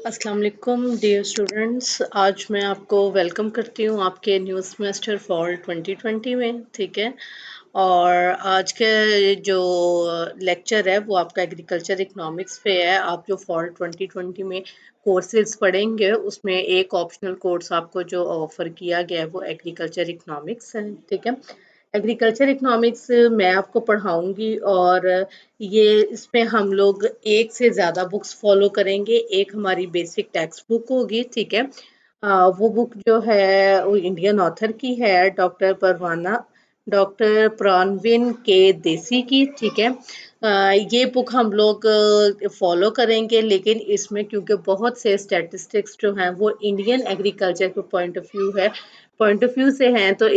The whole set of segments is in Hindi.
अस्सलाम वालेकुम डियर स्टूडेंट्स। आज मैं आपको वेलकम करती हूँ आपके न्यू सेमेस्टर फॉल 2020 में। ठीक है। और आज के जो लेक्चर है वो आपका एग्रीकल्चर इकोनॉमिक्स पे है। आप जो फॉल 2020 में कोर्सेज पढ़ेंगे उसमें एक ऑप्शनल कोर्स आपको जो ऑफर किया गया है वो एग्रीकल्चर इकोनॉमिक्स है। ठीक है। एग्रीकल्चर इकोनॉमिक्स मैं आपको पढ़ाऊंगी और ये इसमें हम लोग एक से ज़्यादा बुक्स फॉलो करेंगे। एक हमारी बेसिक टेक्स्ट बुक होगी। ठीक है। वो बुक जो है वो इंडियन ऑथर की है, डॉक्टर प्राणविन के देसी की। ठीक है। ये बुक हम लोग फॉलो करेंगे, लेकिन इसमें क्योंकि बहुत से स्टैटिस्टिक्स जो हैं वो इंडियन एग्रीकल्चर के पॉइंट ऑफ व्यू से हैं, तो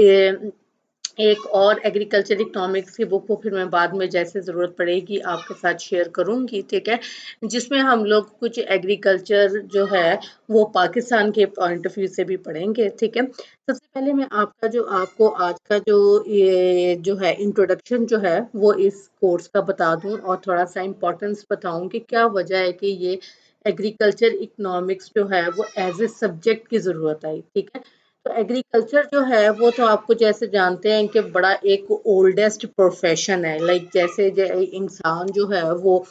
एक और एग्रीकल्चर इकोनॉमिक्स की बुक को फिर मैं बाद में जैसे ज़रूरत पड़ेगी आपके साथ शेयर करूंगी। ठीक है। जिसमें हम लोग कुछ एग्रीकल्चर जो है वो पाकिस्तान के पॉइंट ऑफ व्यू से भी पढ़ेंगे। ठीक है। सबसे पहले मैं आपको आज का जो ये जो है इंट्रोडक्शन जो है वो इस कोर्स का बता दूं और थोड़ा सा इम्पोर्टेंस बताऊं कि क्या वजह है कि ये एग्रीकल्चर इकोनॉमिक्स जो है वो एज ए सब्जेक्ट की ज़रूरत आई। ठीक है। तो एग्रीकल्चर जो है वो तो आपको जैसे जानते हैं कि बड़ा एक ओल्डेस्ट प्रोफेशन है। लाइक जैसे इंसान जो है वो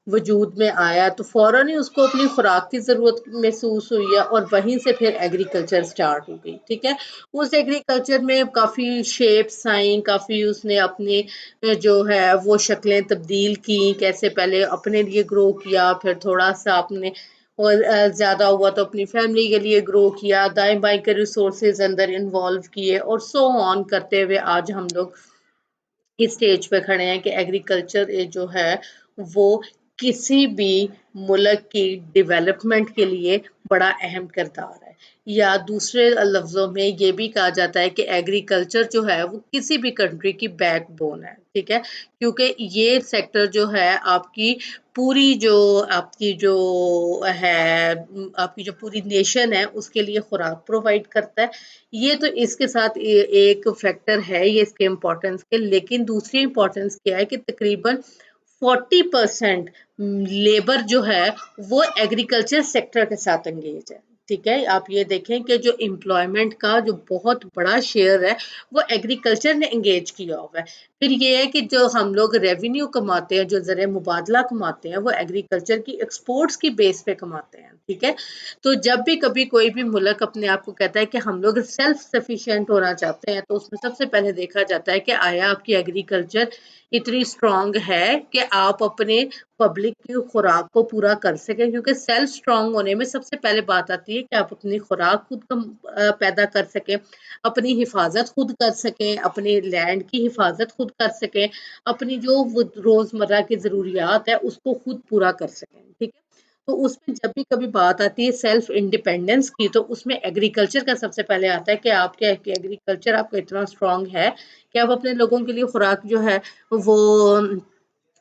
वजूद में आया तो फौरन ही उसको अपनी खुराक की ज़रूरत महसूस हुई है और वहीं से फिर एग्रीकल्चर स्टार्ट हो गई। ठीक है। उस एग्रीकल्चर में काफ़ी शेप्स आई, काफ़ी उसने अपने जो है वो शक्लें तब्दील की। कैसे पहले अपने लिए ग्रो किया, फिर थोड़ा सा अपने और ज़्यादा हुआ तो अपनी फैमिली के लिए ग्रो किया, दाएं बाएं के रिसोर्सेज अंदर इन्वॉल्व किए और सो ऑन करते हुए आज हम लोग इस स्टेज पे खड़े हैं कि एग्रीकल्चर जो है वो किसी भी मुल्क की डेवलपमेंट के लिए बड़ा अहम किरदार है। या दूसरे लफ्ज़ों में ये भी कहा जाता है कि एग्रीकल्चर जो है वो किसी भी कंट्री की बैकबोन है। ठीक है। क्योंकि ये सेक्टर जो है आपकी जो है आपकी जो पूरी नेशन है उसके लिए खुराक प्रोवाइड करता है। ये तो इसके साथ एक फैक्टर है ये इसके इम्पोर्टेंस के, लेकिन दूसरी इम्पोर्टेंस क्या है कि तकरीबन 40% लेबर जो है वो एग्रीकल्चर सेक्टर के साथ एंगेज है। ठीक है। आप ये देखें कि जो एम्प्लॉयमेंट का जो बहुत बड़ा शेयर है वो एग्रीकल्चर ने एंगेज किया हुआ है। फिर ये है कि जो हम लोग रेवेन्यू कमाते हैं, जो ज़र मुबादला कमाते हैं, वो एग्रीकल्चर की एक्सपोर्ट्स की बेस पे कमाते हैं। ठीक है। तो जब भी कभी कोई भी मुल्क अपने आप को कहता है कि हम लोग सेल्फ सफिशिएंट होना चाहते हैं, तो उसमें सबसे पहले देखा जाता है कि आया आपकी एग्रीकल्चर इतनी स्ट्रांग है कि आप अपने पब्लिक की खुराक को पूरा कर सकें। क्योंकि सेल्फ स्ट्रांग होने में सबसे पहले बात आती है कि आप अपनी खुराक खुद पैदा कर सकें, अपनी हिफाजत खुद कर सकें, अपने लैंड की हिफाजत खुद कर सकें, अपनी जो रोजमर्रा की जरूरियात है उसको खुद पूरा कर सकें। ठीक है। तो उसमें जब भी कभी बात आती है सेल्फ इंडिपेंडेंस की, तो उसमें एग्रीकल्चर का सबसे पहले आता है कि आपके एग्रीकल्चर आपका इतना स्ट्रांग है कि आप अपने लोगों के लिए खुराक जो है वो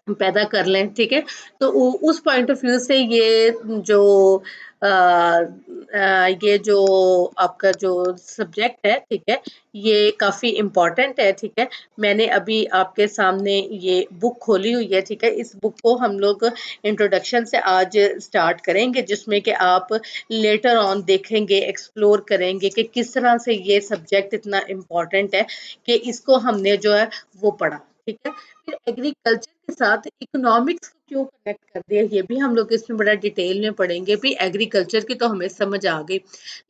पैदा कर लें। ठीक है। तो उस पॉइंट ऑफ व्यू से जो ये जो आपका जो सब्जेक्ट है, ठीक है, ये काफ़ी इम्पोर्टेंट है। ठीक है। मैंने अभी आपके सामने ये बुक खोली हुई है। ठीक है। इस बुक को हम लोग इंट्रोडक्शन से आज स्टार्ट करेंगे, जिसमें कि आप लेटर ऑन देखेंगे, एक्सप्लोर करेंगे कि किस तरह से ये सब्जेक्ट इतना इम्पोर्टेंट है कि इसको हमने जो है वो पढ़ा। ठीक है। फिर एग्रीकल्चर के साथ इकोनॉमिक्स को क्यों कनेक्ट कर दिया, ये भी हम लोग इसमें बड़ा डिटेल में पढ़ेंगे। भी एग्रीकल्चर की तो हमें समझ आ गई,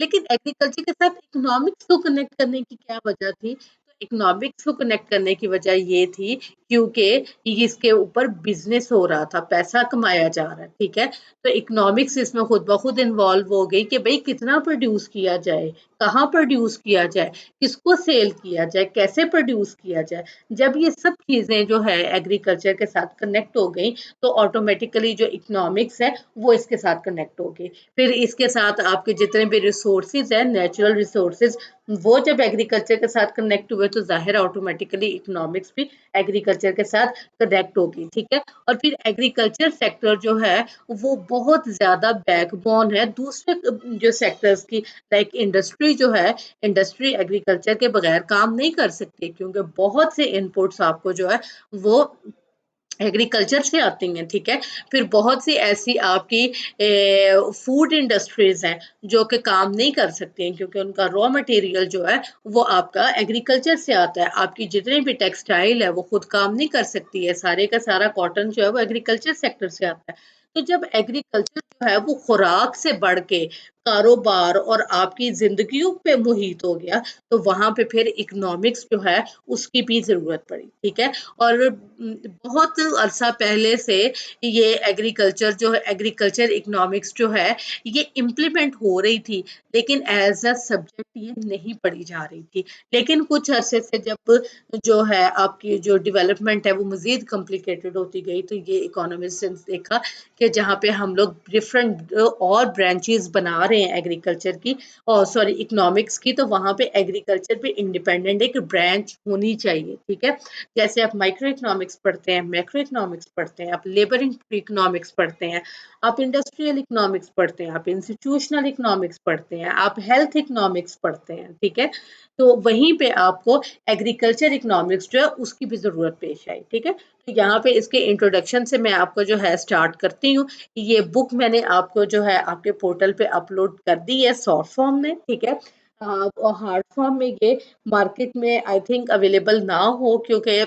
लेकिन एग्रीकल्चर के साथ इकोनॉमिक्स को कनेक्ट करने की क्या वजह थी? तो इकोनॉमिक्स को कनेक्ट करने की वजह ये थी क्योंकि इसके ऊपर बिजनेस हो रहा था, पैसा कमाया जा रहा है। ठीक है। तो इकोनॉमिक्स इसमें खुद ब खुद इन्वॉल्व हो गई कि भाई कितना प्रोड्यूस किया जाए, कहाँ प्रोड्यूस किया जाए, किसको सेल किया जाए, कैसे प्रोड्यूस किया जाए। जब ये सब चीज़ें जो है एग्रीकल्चर के साथ कनेक्ट हो गई, तो ऑटोमेटिकली जो इकोनॉमिक्स है वो इसके साथ कनेक्ट हो गई। फिर इसके साथ आपके जितने भी रिसोर्सेज हैं, नेचुरल रिसोर्सेज, वो जब एग्रीकल्चर के साथ कनेक्ट हुए तो जाहिर ऑटोमेटिकली इकोनॉमिक्स भी एग्रीकल्चर के साथ कनेक्ट होगी। ठीक है। और फिर एग्रीकल्चर सेक्टर जो है वो बहुत ज़्यादा बैकबोन है दूसरे जो सेक्टर्स की। लाइक इंडस्ट्री जो है, इंडस्ट्री एग्रीकल्चर के बगैर काम नहीं कर सकती, क्योंकि बहुत से इनपुट्स आपको जो है वो एग्रीकल्चर से आती हैं, ठीक है। फिर बहुत सी ऐसी आपकी फूड इंडस्ट्रीज हैं जो कि काम नहीं कर सकती हैं क्योंकि उनका रॉ मटेरियल जो है वो आपका एग्रीकल्चर से आता है। आपकी जितनी भी टेक्सटाइल है वो खुद काम नहीं कर सकती है, सारे का सारा कॉटन जो है वो एग्रीकल्चर सेक्टर से आता है। तो जब एग्रीकल्चर जो है वो खुराक से बढ़ के कारोबार और आपकी जिंदगियों पे मुहित हो गया, तो वहां पे फिर इकोनॉमिक्स जो है उसकी भी जरूरत पड़ी, ठीक है। और बहुत अरसा पहले से ये एग्रीकल्चर जो है, एग्रीकल्चर इकोनॉमिक्स जो है ये इम्प्लीमेंट हो रही थी, लेकिन एज अ सब्जेक्ट ये नहीं पढ़ी जा रही थी। लेकिन कुछ अरसे से जब जो है आपकी जो डेवलपमेंट है वो मजीद कॉम्प्लिकेटेड होती गई, तो ये इकोनॉमिस्ट ने देखा कि जहाँ पे हम लोग डिफरेंट और ब्रांचेस बना रहे हैं एग्रीकल्चर की और सॉरी इकोनॉमिक्स की, तो वहाँ पे एग्रीकल्चर पे इंडिपेंडेंट एक ब्रांच होनी चाहिए, ठीक है। जैसे आप माइक्रो इकोनॉमिक्स पढ़ते हैं, मैक्रो इकोनॉमिक्स पढ़ते हैं, आप लेबर इकोनॉमिक्स पढ़ते हैं, आप इंडस्ट्रियल इकोनॉमिक्स पढ़ते हैं, आप इंस्टीट्यूशनल इकोनॉमिक्स पढ़ते हैं, आप हेल्थ इकोनॉमिक्स पढ़ते हैं, ठीक है। तो वहीं पे आपको एग्रीकल्चर इकोनॉमिक्स जो है उसकी भी जरूरत पेश आई, ठीक है। तो यहाँ पे इसके इंट्रोडक्शन से मैं आपको जो है स्टार्ट करती हूँ। ये बुक मैंने आपको जो है आपके पोर्टल पे अपलोड कर दी है शॉर्ट फॉर्म में, ठीक है। और हार्ड फॉर्म में ये मार्केट में आई थिंक अवेलेबल ना हो क्योंकि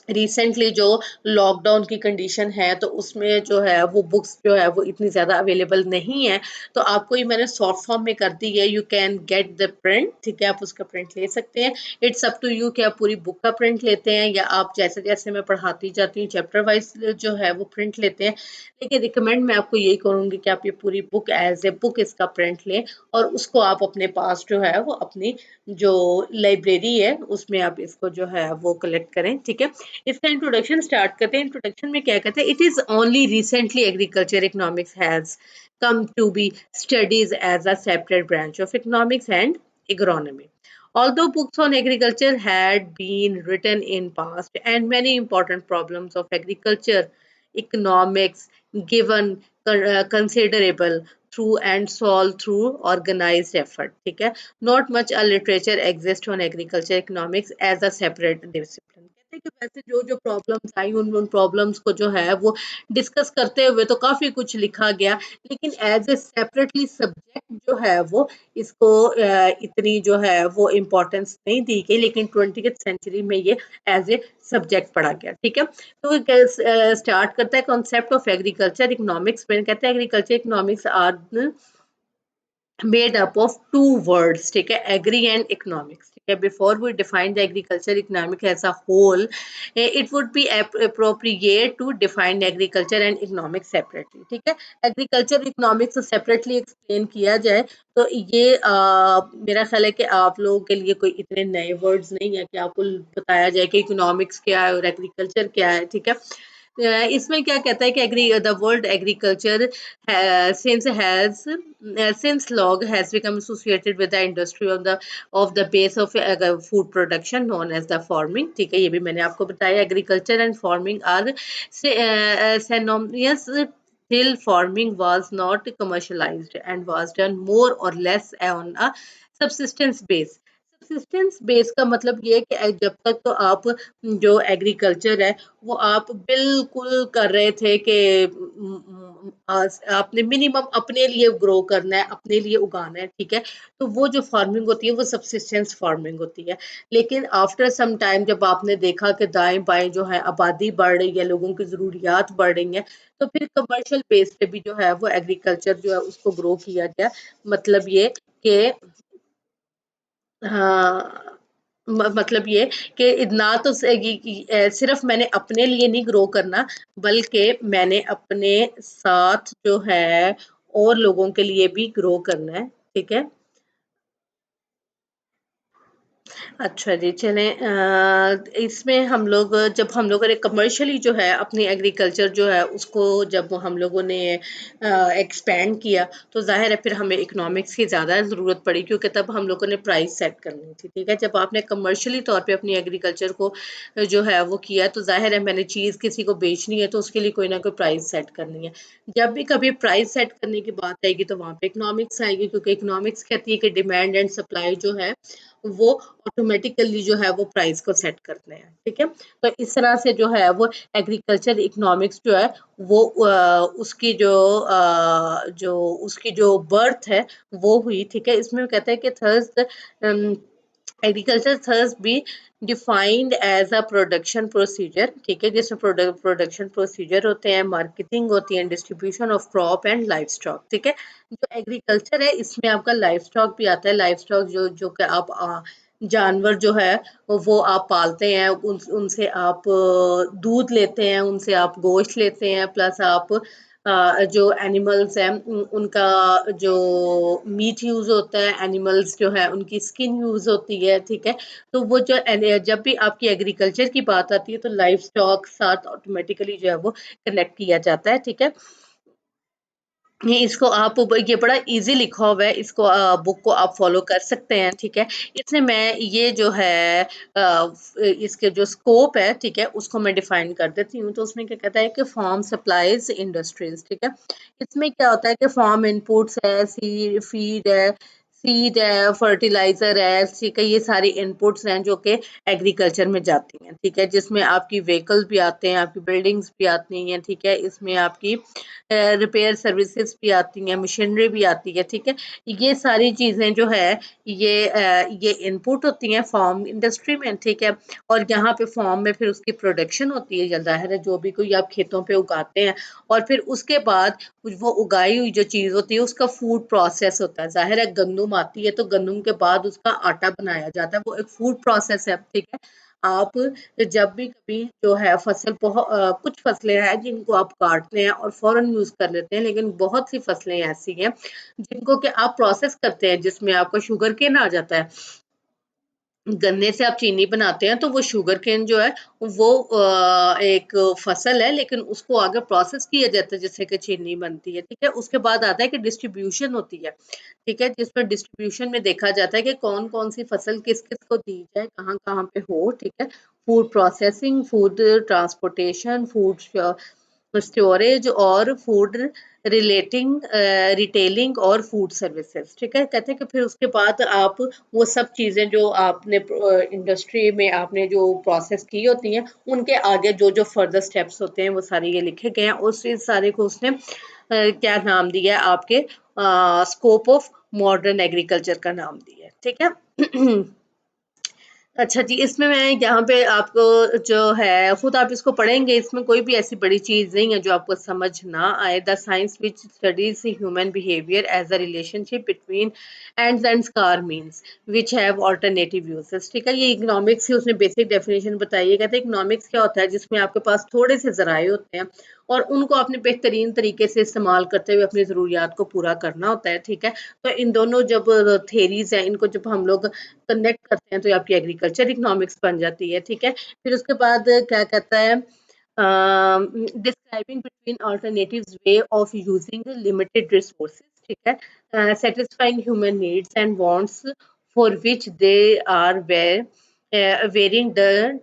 रिसेंटली जो लॉकडाउन की कंडीशन है तो उसमें जो है वो बुक्स जो है वो इतनी ज़्यादा अवेलेबल नहीं है। तो आपको ये मैंने शॉर्ट फॉर्म में कर दी है, you can get the print, ठीक है। आप उसका प्रिंट ले सकते हैं, इट्स अप टू यू कि आप पूरी बुक का प्रिंट लेते हैं या आप जैसे जैसे मैं पढ़ाती जाती हूँ चैप्टर वाइज जो है वो प्रिंट लेते हैं। लेकिन रिकमेंड मैं आपको यही करूँगी कि आप ये पूरी बुक एज ए बुक इसका प्रिंट लें और उसको आप अपने पास जो है वो अपनी जो लाइब्रेरी है उसमें आप इसको जो है वो कलेक्ट करें, ठीक है। इसका इंट्रोडक्शन स्टार्ट करते हैं। इंट्रोडक्शन में क्या कहते हैं, it is only recently agriculture economics has come to be studied as a separate branch of economics and agronomy. Although books on agriculture had been written in past and many important problems of agriculture economics given considerable through and solved through organized effort, ठीक है। Not much a literature exists on agriculture economics as a separate discipline. कहते हैं कि वैसे जो जो प्रॉब्लम्स आई उन प्रॉब्लम्स को जो है वो डिस्कस करते हुए तो काफी कुछ लिखा गया, लेकिन एज ए सेपरेटली सब्जेक्ट जो है वो इसको इतनी जो है वो इम्पोर्टेंस नहीं दी गई, लेकिन 20th सेंचुरी में ये एज ए सब्जेक्ट पढ़ा गया, ठीक है। तो स्टार्ट करता है कॉन्सेप्ट ऑफ एग्रीकल्चर इकोनॉमिक्स में। कहते हैं agriculture economics are made up of two words, ठीक है, agri and economics, ठीक है। Before we define the agriculture economic as a whole, it would be appropriate to define agriculture and economics separately, ठीक है। agriculture economics separately explain किया जाए तो ये मेरा ख्याल है कि आप लोगों के लिए कोई इतने नए वर्ड्स नहीं है कि आपको बताया जाए कि इकोनॉमिक्स क्या है और एग्रीकल्चर क्या है, ठीक है। इसमें क्या कहता है कि agri the world agriculture since has since log has become associated with the industry of the base of food production known as the farming, ठीक है। ये भी मैंने आपको बताया agriculture and farming are synonymous till farming was not commercialized and was done more or less on a subsistence base। Subsistence base का मतलब ये है कि जब तक तो आप जो एग्रीकल्चर है वो आप बिल्कुल कर रहे थे कि आपने मिनिमम अपने लिए ग्रो करना है, अपने लिए उगाना है, ठीक है। तो वो जो फार्मिंग होती है वो सब्सिस्टेंस फार्मिंग होती है। लेकिन आफ्टर सम टाइम जब आपने देखा कि दाएं बाएं जो है आबादी बढ़ रही है, लोगों की जरूरियात बढ़ रही है, तो फिर कमर्शियल बेस पे भी जो है वो एग्रीकल्चर जो है उसको ग्रो किया गया। मतलब ये कि हाँ, मतलब ये कि ना तो सिर्फ मैंने अपने लिए नहीं ग्रो करना, बल्कि मैंने अपने साथ जो है और लोगों के लिए भी ग्रो करना है, ठीक है। अच्छा जी, चलें इसमें हम लोग जब हम लोगों ने कमर्शियली जो है अपनी एग्रीकल्चर जो है उसको जब हम लोगों ने एक्सपेंड किया, तो ज़ाहिर है फिर हमें इकोनॉमिक्स की ज़्यादा ज़रूरत पड़ी क्योंकि तब हम लोगों ने प्राइस सेट करनी थी, ठीक है। जब आपने कमर्शियली तौर पे अपनी एग्रीकल्चर को जो है वो किया, तो ज़ाहिर है मैंने चीज़ किसी को बेचनी है तो उसके लिए कोई ना कोई प्राइस सेट करनी है। जब भी कभी प्राइस सेट करने की बात आएगी तो वहाँ पे इकोनॉमिक्स आएगी, क्योंकि इकोनॉमिक्स कहती है कि डिमांड एंड सप्लाई जो है वो ऑटोमेटिकली जो है वो प्राइस को सेट करते हैं, ठीक है। तो इस तरह से जो है वो एग्रीकल्चर इकोनॉमिक्स जो है वो जो उसकी जो बर्थ है वो हुई, ठीक है। इसमें कहता है कि thus agriculture thus be defined as a production procedure, ठीक है, जिसमें प्रोडक्शन प्रोसीजर होते हैं, मार्केटिंग होती है, distribution of crop and life stock, ठीक है। जो एग्रीकल्चर है इसमें आपका लाइफ स्टॉक भी आता है। लाइफ स्टॉक जो जो कि आप जानवर जो है वो आप पालते हैं, उनसे आप दूध लेते हैं, उनसे आप गोश्त लेते हैं, प्लस आप जो एनिमल्स हैं उनका जो मीट यूज होता है, एनिमल्स जो है उनकी स्किन यूज होती है, ठीक है। तो वो जो जब भी आपकी एग्रीकल्चर की बात आती है तो लाइफ स्टॉक साथ ऑटोमेटिकली जो है वो कनेक्ट किया जाता है, ठीक है। ये इसको आप ये बड़ा इजी लिखा हुआ है, इसको बुक को आप फॉलो कर सकते हैं, ठीक है। इसमें मैं ये जो है इसके जो स्कोप है, ठीक है, उसको मैं डिफाइन कर देती हूँ। तो उसमें क्या कहता है कि फार्म सप्लाईज इंडस्ट्रीज, ठीक है। इसमें क्या होता है कि फार्म इनपुट्स है, सीड है, फर्टिलाइजर है, ठीक है, ये सारी इनपुट्स हैं जो कि एग्रीकल्चर में जाती हैं, ठीक है। जिसमें आपकी व्हीकल्स भी आते हैं, आपकी बिल्डिंग्स भी आती हैं, ठीक है। इसमें आपकी रिपेयर सर्विसेज भी आती हैं, मशीनरी भी आती है, ठीक है। ये सारी चीज़ें जो है ये इनपुट होती हैं फार्म इंडस्ट्री में, ठीक है। और यहाँ पे फार्म में फिर उसकी प्रोडक्शन होती है, या ज़ाहिर है जो भी कोई आप खेतों पे उगाते हैं, और फिर उसके बाद वो उगाई हुई जो चीज़ होती है उसका फूड प्रोसेस होता है। ज़ाहिर है गंदुम आती है तो गंदुम के बाद उसका आटा बनाया जाता है, वो एक फूड प्रोसेस है, ठीक है। आप जब भी कभी जो है कुछ फसलें हैं जिनको आप काटते हैं और फौरन यूज कर लेते हैं, लेकिन बहुत सी फसलें ऐसी हैं जिनको कि आप प्रोसेस करते हैं, जिसमें आपका शुगर केन आ जाता है। गन्ने से आप चीनी बनाते हैं तो वो शुगर केन जो है वो एक फसल है, लेकिन उसको आगे प्रोसेस किया जाता है जिससे कि चीनी बनती है, ठीक है। उसके बाद आता है कि डिस्ट्रीब्यूशन होती है, ठीक है, जिसमें डिस्ट्रीब्यूशन में देखा जाता है कि कौन कौन सी फसल किस किस को दी जाए, कहाँ कहाँ पे हो, ठीक है। Food processing, food transportation, food storage और फूड रिलेटिंग रिटेलिंग और फूड सर्विसेज, ठीक है। कहते हैं कि फिर उसके बाद आप वो सब चीज़ें जो आपने इंडस्ट्री में आपने जो प्रोसेस की होती हैं उनके आगे जो जो फर्दर स्टेप्स होते हैं वो सारे ये लिखे गए हैं। उस इस सारे को उसने क्या नाम दिया है आपके स्कोप ऑफ मॉडर्न एग्रीकल्चर का नाम दिया है, ठीक है। अच्छा जी, इसमें मैं यहाँ पे आपको जो है खुद आप इसको पढ़ेंगे, इसमें कोई भी ऐसी बड़ी चीज़ नहीं है जो आपको समझ ना आए। The science which studies human behaviour as a relationship between ends and scarce means which have alternative uses, ठीक है। ये इकोनॉमिक्स की उसने बेसिक डेफिनेशन बताई है। कहते हैं इकोनॉमिक्स क्या होता है, जिसमें आपके पास थोड़े से ज़राए होते हैं और उनको आपने बेहतरीन तरीके से इस्तेमाल करते हुए अपनी ज़रूरियात को पूरा करना होता है, ठीक है। तो इन दोनों जब थेरीज हैं इनको जब हम लोग कनेक्ट करते हैं तो आपकी एग्रीकल्चर इकोनॉमिक्स बन जाती है, ठीक है। फिर उसके बाद क्या कहता है describing between alternatives way of using limited resources, ठीक है, satisfying human needs and wants for which they are varying the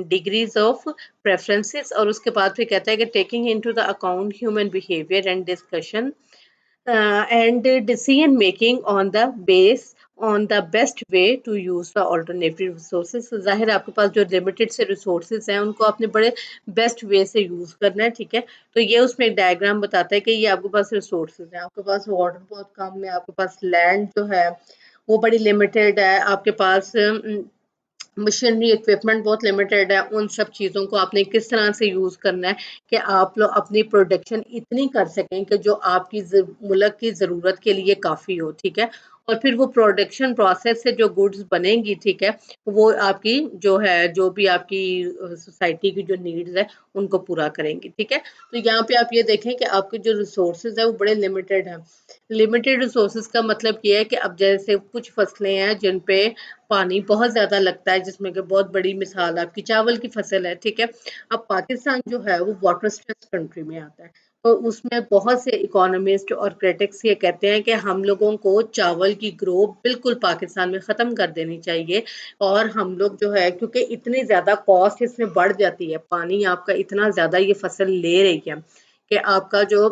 degrees of preferences. और उसके बाद फिर कहता है कि taking into the account human behaviour and discussion and decision making on the best way to use the alternative resources। जाहिर है आपके पास जो लिमिटेड से रिसोर्सेज हैं उनको आपने बड़े बेस्ट वे से यूज करना है, ठीक है। तो ये उसमें एक डायग्राम बताता है कि ये आपके पास रिसोर्सेज हैं, आपके पास वाटर बहुत कम है, आपके पास लैंड जो है वो बड़ी लिमिटेड है, आपके पास मशीनरी इक्विपमेंट बहुत लिमिटेड है। उन सब चीज़ों को आपने किस तरह से यूज़ करना है कि आप लोग अपनी प्रोडक्शन इतनी कर सकें कि जो आपकी मुल्क की ज़रूरत के लिए काफ़ी हो, ठीक है। और फिर वो प्रोडक्शन प्रोसेस से जो गुड्स बनेंगी, ठीक है, वो आपकी जो है जो भी आपकी सोसाइटी की जो नीड्स है उनको पूरा करेंगी, ठीक है। तो यहाँ पे आप ये देखें कि आपके जो रिसोर्सेज है वो बड़े लिमिटेड हैं। लिमिटेड रिसोर्सेज का मतलब ये है कि अब जैसे कुछ फसलें हैं जिन पे पानी बहुत ज़्यादा लगता है, जिसमें कि बहुत बड़ी मिसाल आपकी चावल की फसल है, ठीक है। अब पाकिस्तान जो है वो वाटर स्ट्रेस कंट्री में आता है, तो उसमें बहुत से इकोनॉमिस्ट और क्रिटिक्स ये कहते हैं कि हम लोगों को चावल की ग्रो बिल्कुल पाकिस्तान में ख़त्म कर देनी चाहिए। और हम लोग जो है क्योंकि इतनी ज़्यादा कॉस्ट इसमें बढ़ जाती है, पानी आपका इतना ज़्यादा ये फसल ले रही है कि आपका जो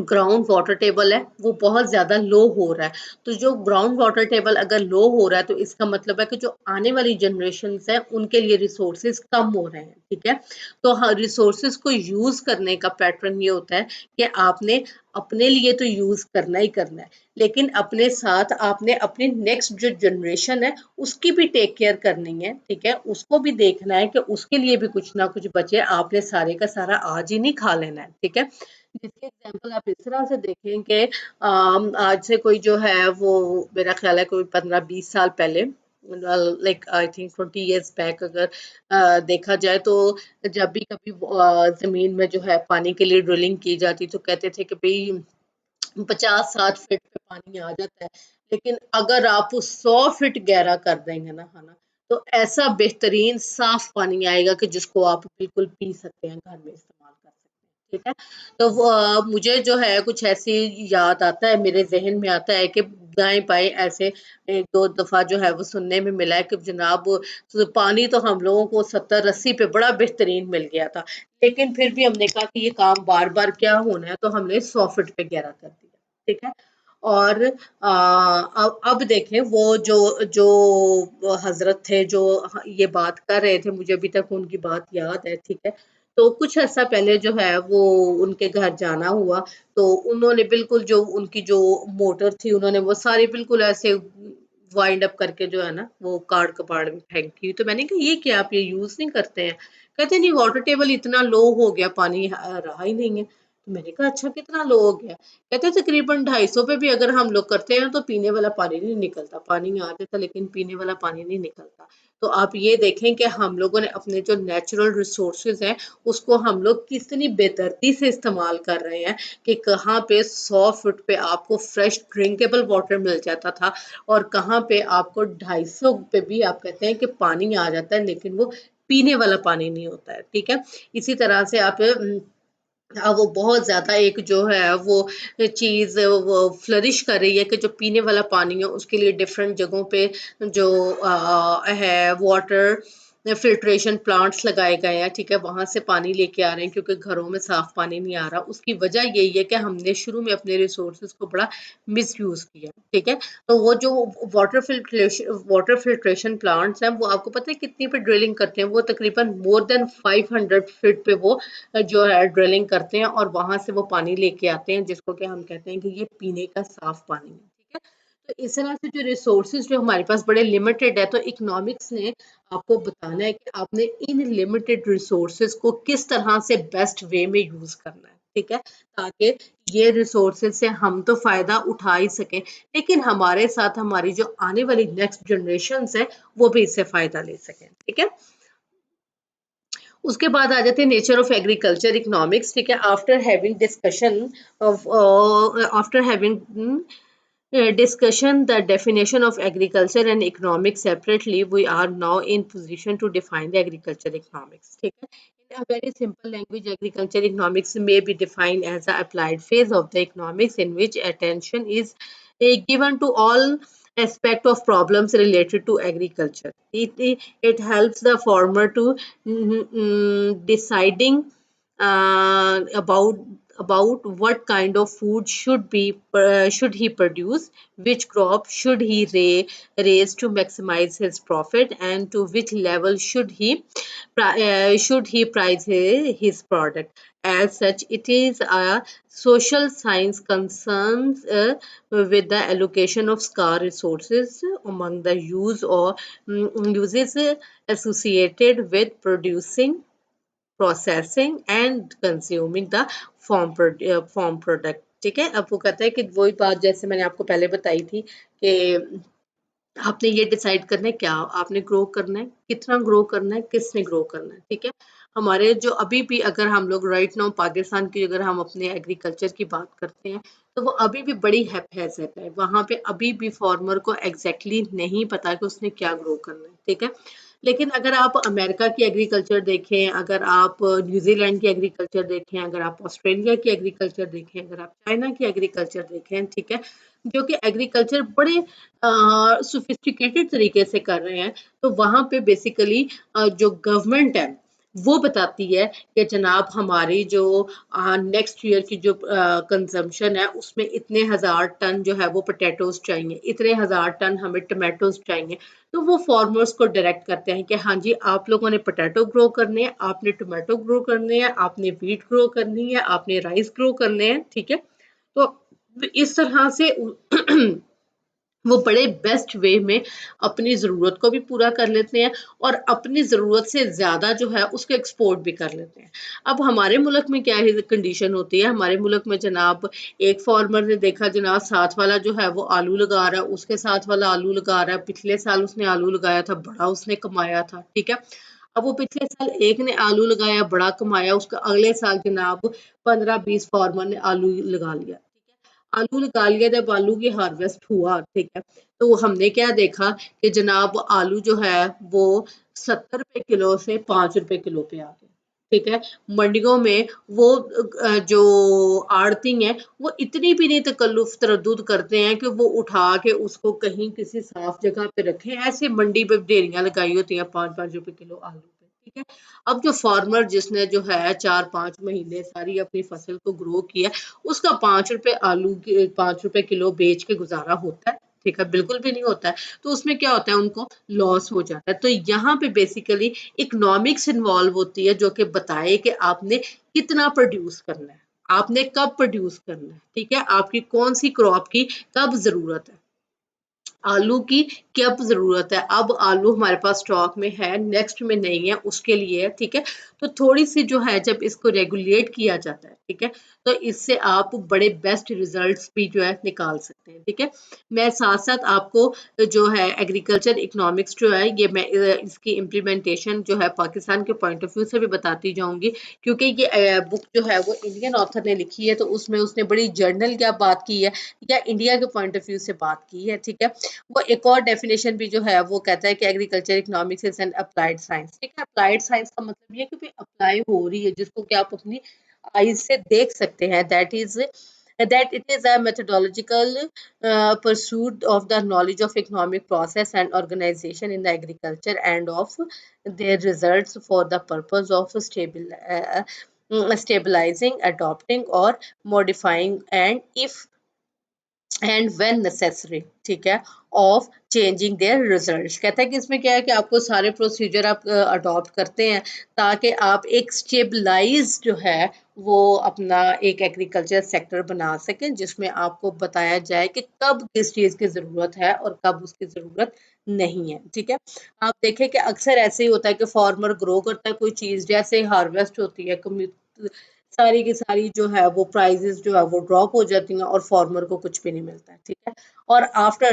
ग्राउंड वाटर टेबल है वो बहुत ज़्यादा लो हो रहा है। तो जो ग्राउंड वाटर टेबल अगर लो हो रहा है तो इसका मतलब है कि जो आने वाली जनरेशन्स हैं उनके लिए रिसोर्सेज़ कम हो रहे हैं, ठीक है? तो हाँ, रिसोर्सेज़ को यूज़ करने का पैटर्न ये होता है कि आपने अपने लिए तो यूज़ करना ही करना है, लेकिन अपने साथ आपने अपनी नेक्स्ट जो जनरेशन है उसकी भी टेक केयर करनी है, ठीक है? उसको भी देखना है कि उसके लिए भी कुछ ना कुछ बचे, आपने सारे का सारा आज ही नहीं खा लेना है, ठीक है? जिसके एग्जाम्पल आप इस तरह से देखें कि आज से कोई जो है वो मेरा ख्याल है कोई 15-20 साल पहले like I think 20 years back अगर देखा जाए तो जब भी कभी जमीन में जो है पानी के लिए ड्रिलिंग की जाती तो कहते थे कि भाई 50-60 फीट पे पानी आ जाता है, लेकिन अगर आप 100 फीट गहरा कर देंगे ना, है ना, तो ऐसा बेहतरीन साफ पानी आएगा कि जिसको आप बिल्कुल पी सकते हैं, घर में इस्तेमाल कर सकते हैं, ठीक है। तो वो मुझे जो है कुछ ऐसी याद आता है, मेरे जहन में आता है कि दाएं बाएं ऐसे एक दो दफा जो है वो सुनने में मिला है कि जनाब तो पानी तो हम लोगों को 70-80 पे बड़ा बेहतरीन मिल गया था, लेकिन फिर भी हमने कहा कि ये काम बार बार क्या होना है, तो हमने 100 फीट पे गहरा कर दिया, ठीक है। और अब देखें वो जो जो हजरत थे जो ये बात कर रहे थे, मुझे अभी तक उनकी बात याद है, ठीक है। तो कुछ अर्सा पहले जो है वो उनके घर जाना हुआ, तो उन्होंने बिल्कुल जो उनकी जो मोटर थी उन्होंने वो सारी बिल्कुल ऐसे वाइंड अप करके जो है ना वो कार्ड कबाड़ में फेंक दी। तो मैंने कहा ये क्या आप ये यूज नहीं करते हैं? कहते नहीं वाटर टेबल इतना लो हो गया, पानी रहा ही नहीं है। तो मैंने कहा अच्छा कितना लो हो गया? कहते तकरीबन 250 पे भी अगर हम लोग करते हैं तो पीने वाला पानी नहीं निकलता, पानी आ जाता लेकिन पीने वाला पानी नहीं निकलता। तो आप ये देखें कि हम लोगों ने अपने जो नेचुरल रिसोर्सेज हैं उसको हम लोग कितनी बेदर्दी से इस्तेमाल कर रहे हैं कि कहाँ पे 100 फुट पे आपको फ्रेश ड्रिंकेबल वाटर मिल जाता था और कहाँ पे आपको 250 पे भी आप कहते हैं कि पानी आ जाता है लेकिन वो पीने वाला पानी नहीं होता है, ठीक है। इसी तरह से आप वो बहुत ज्यादा एक जो है वो चीज वो फ्लरिश कर रही है कि जो पीने वाला पानी है उसके लिए डिफरेंट जगहों पे जो है वाटर फिल्ट्रेशन प्लांट्स लगाए गए हैं, ठीक है, वहां से पानी लेके आ रहे हैं क्योंकि घरों में साफ पानी नहीं आ रहा। उसकी वजह यही है कि हमने शुरू में अपने रिसोर्सेज को बड़ा मिस यूज किया, ठीक है। तो वो जो वाटर फिल्ट्रेशन प्लांट्स हैं वो आपको पता है कितनी पे ड्रिलिंग करते हैं? वो तकरीबन मोर देन 500 फीट पे वो जो है ड्रिलिंग करते हैं और वहां से वो पानी लेके आते हैं जिसको कि हम कहते हैं कि ये पीने का साफ पानी है, ठीक है। तो इस तरह से जो रिसोर्सेज जो हमारे पास बड़े लिमिटेड है, तो इकोनॉमिक्स ने आपको बताना है कि आपने इन लिमिटेड रिसोर्सेज को किस तरह से बेस्ट वे में यूज करना है, ठीक है, ताकि ये रिसोर्सेज से हम तो फायदा उठा ही सकें लेकिन हमारे साथ हमारी जो आने वाली नेक्स्ट जनरेशन है वो भी इससे फायदा ले सकें, ठीक है। उसके बाद आ जाते हैं नेचर ऑफ एग्रीकल्चर इकोनॉमिक्स, ठीक है। After having discussion of after having discussion the definition of agriculture and economics separately, we are now in position to define the agriculture economics, ठीक है। In a very simple language, agriculture economics may be defined as the applied phase of the economics in which attention is given to all aspect of problems related to agriculture. It helps the farmer to deciding about what kind of food should he produce, which crop should he raise to maximize his profit, and to which level should he price his product. As such, it is a social science concerns with the allocation of scarce resources among the uses associated with producing, processing and consuming the form product, ठीक है। अब वो कहता है कि वही बात जैसे मैंने आपको पहले बताई थी कि आपने ये डिसाइड करना है क्या आपने ग्रो करना है, कितना ग्रो करना है, किसने ग्रो करना है, ठीक है। हमारे जो अभी भी अगर हम लोग राइट नाउ पाकिस्तान की अगर हम अपने एग्रीकल्चर की बात करते हैं तो वो अभी भी बड़ी हैसियत है, वहां पे अभी भी फार्मर को एग्जैक्टली नहीं पता कि उसने क्या ग्रो करना है, ठीक है। लेकिन अगर आप अमेरिका की एग्रीकल्चर देखें, अगर आप न्यूजीलैंड की एग्रीकल्चर देखें, अगर आप ऑस्ट्रेलिया की एग्रीकल्चर देखें, अगर आप चाइना की एग्रीकल्चर देखें, ठीक है, जो कि एग्रीकल्चर बड़े सोफिस्टिकेटेड तरीके से कर रहे हैं, तो वहां पे बेसिकली जो गवर्नमेंट है वो बताती है कि जनाब हमारी जो नेक्स्ट ईयर की जो कंजम्पशन है उसमें इतने हज़ार टन जो है वो पोटैटोज़ चाहिए, इतने हज़ार टन हमें टमाटोज़ चाहिए। तो वो फार्मर्स को डायरेक्ट करते हैं कि हाँ जी, आप लोगों ने पोटैटो ग्रो करने हैं, आपने टोमेटो ग्रो करने हैं, आपने व्हीट ग्रो करनी है, आपने राइस ग्रो करने हैं, ठीक है? तो इस तरह से वो बड़े बेस्ट वे में अपनी ज़रूरत को भी पूरा कर लेते हैं और अपनी ज़रूरत से ज़्यादा जो है उसको एक्सपोर्ट भी कर लेते हैं। अब हमारे मुल्क में क्या है कंडीशन होती है, हमारे मुल्क में जनाब एक फार्मर ने देखा जनाब साथ वाला जो है वो आलू लगा रहा है, उसके साथ वाला आलू लगा रहा है, पिछले साल उसने आलू लगाया था, बड़ा उसने कमाया था, ठीक है? अब वो पिछले साल एक ने आलू लगाया, बड़ा कमाया, उसका अगले साल जनाब 15-20 फार्मर ने आलू लगा लिया। आलू निकाल लिया, जब आलू की हार्वेस्ट हुआ, ठीक है, तो हमने क्या देखा कि जनाब आलू जो है वो 70 रुपए किलो से 5 रुपए किलो पे आ गया, ठीक है। मंडियों में वो जो आड़ती हैं वो इतनी भी नहीं तकल्लुफ तरद्दुद करते हैं कि वो उठा के उसको कहीं किसी साफ जगह पे रखें, ऐसे मंडी पे ढेरियां लगाई होती हैं 5-5 रुपए किलो आलू पे, ठीक है। अब जो फार्मर जिसने जो है 4-5 महीने सारी अपनी फसल को ग्रो किया, उसका 5 रुपए आलू के 5 रुपए किलो बेच के गुजारा होता है, ठीक है, बिल्कुल भी नहीं होता है। तो उसमें क्या होता है, उनको लॉस हो जाता है। तो यहाँ पे बेसिकली इकोनॉमिक्स इन्वॉल्व होती है जो कि बताए कि आपने कितना प्रोड्यूस करना है, आपने कब प्रोड्यूस करना है, ठीक है, आपकी कौन सी क्रॉप की कब जरूरत है, आलू की कब ज़रूरत है, अब आलू हमारे पास स्टॉक में है, नेक्स्ट में नहीं है, उसके लिए है, ठीक है? तो थोड़ी-सी जो है जब इसको रेगुलेट किया जाता है, ठीक है? तो इससे आप बड़े बेस्ट रिज़ल्ट्स भी जो है निकाल सकते हैं, ठीक है? मैं साथ-साथ आपको जो है एग्रीकल्चर इकोनॉमिक्स जो है ये मैं इसकी इम्प्लीमेंटेशन जो है पाकिस्तान के पॉइंट ऑफ व्यू से भी बताती जाऊँगी, क्योंकि ये बुक जो है वो इंडियन ऑथर ने लिखी है, तो उसमें उसने बड़ी जर्नल क्या बात की है या इंडिया के पॉइंट ऑफ व्यू से बात की है, ठीक है? वो एक और डेफिनेशन भी जो है वो कहता है कि agriculture economics is an applied science, ठीक है। अप्लाइड साइंस का मतलब ये है कि भाई अप्लाई हो रही है, जिसको कि आप अपनी आईज से देख सकते हैं, that it is a methodological pursuit of the knowledge of economic process and organization in the agriculture and of their results for the purpose of stabilizing, adopting or modifying and if and when necessary, ठीक है, ऑफ चेंजिंग देयर रिजल्ट्स। कहता है कि इसमें क्या है कि आपको सारे प्रोसीजर आप अडॉप्ट करते हैं ताकि आप एक स्टेबलाइज जो है वो अपना एक एग्रीकल्चर सेक्टर बना सकें, जिसमें आपको बताया जाए कि कब किस चीज़ की ज़रूरत है और कब उसकी ज़रूरत नहीं है, ठीक है। आप देखें कि अक्सर ऐसे ही होता है कि फार्मर ग्रो करता है कोई चीज़, जैसे हार्वेस्ट होती है सारी की सारी जो है वो प्राइजेस जो है वो ड्रॉप हो जाती हैं और फार्मर को कुछ भी नहीं मिलता है, ठीक है। और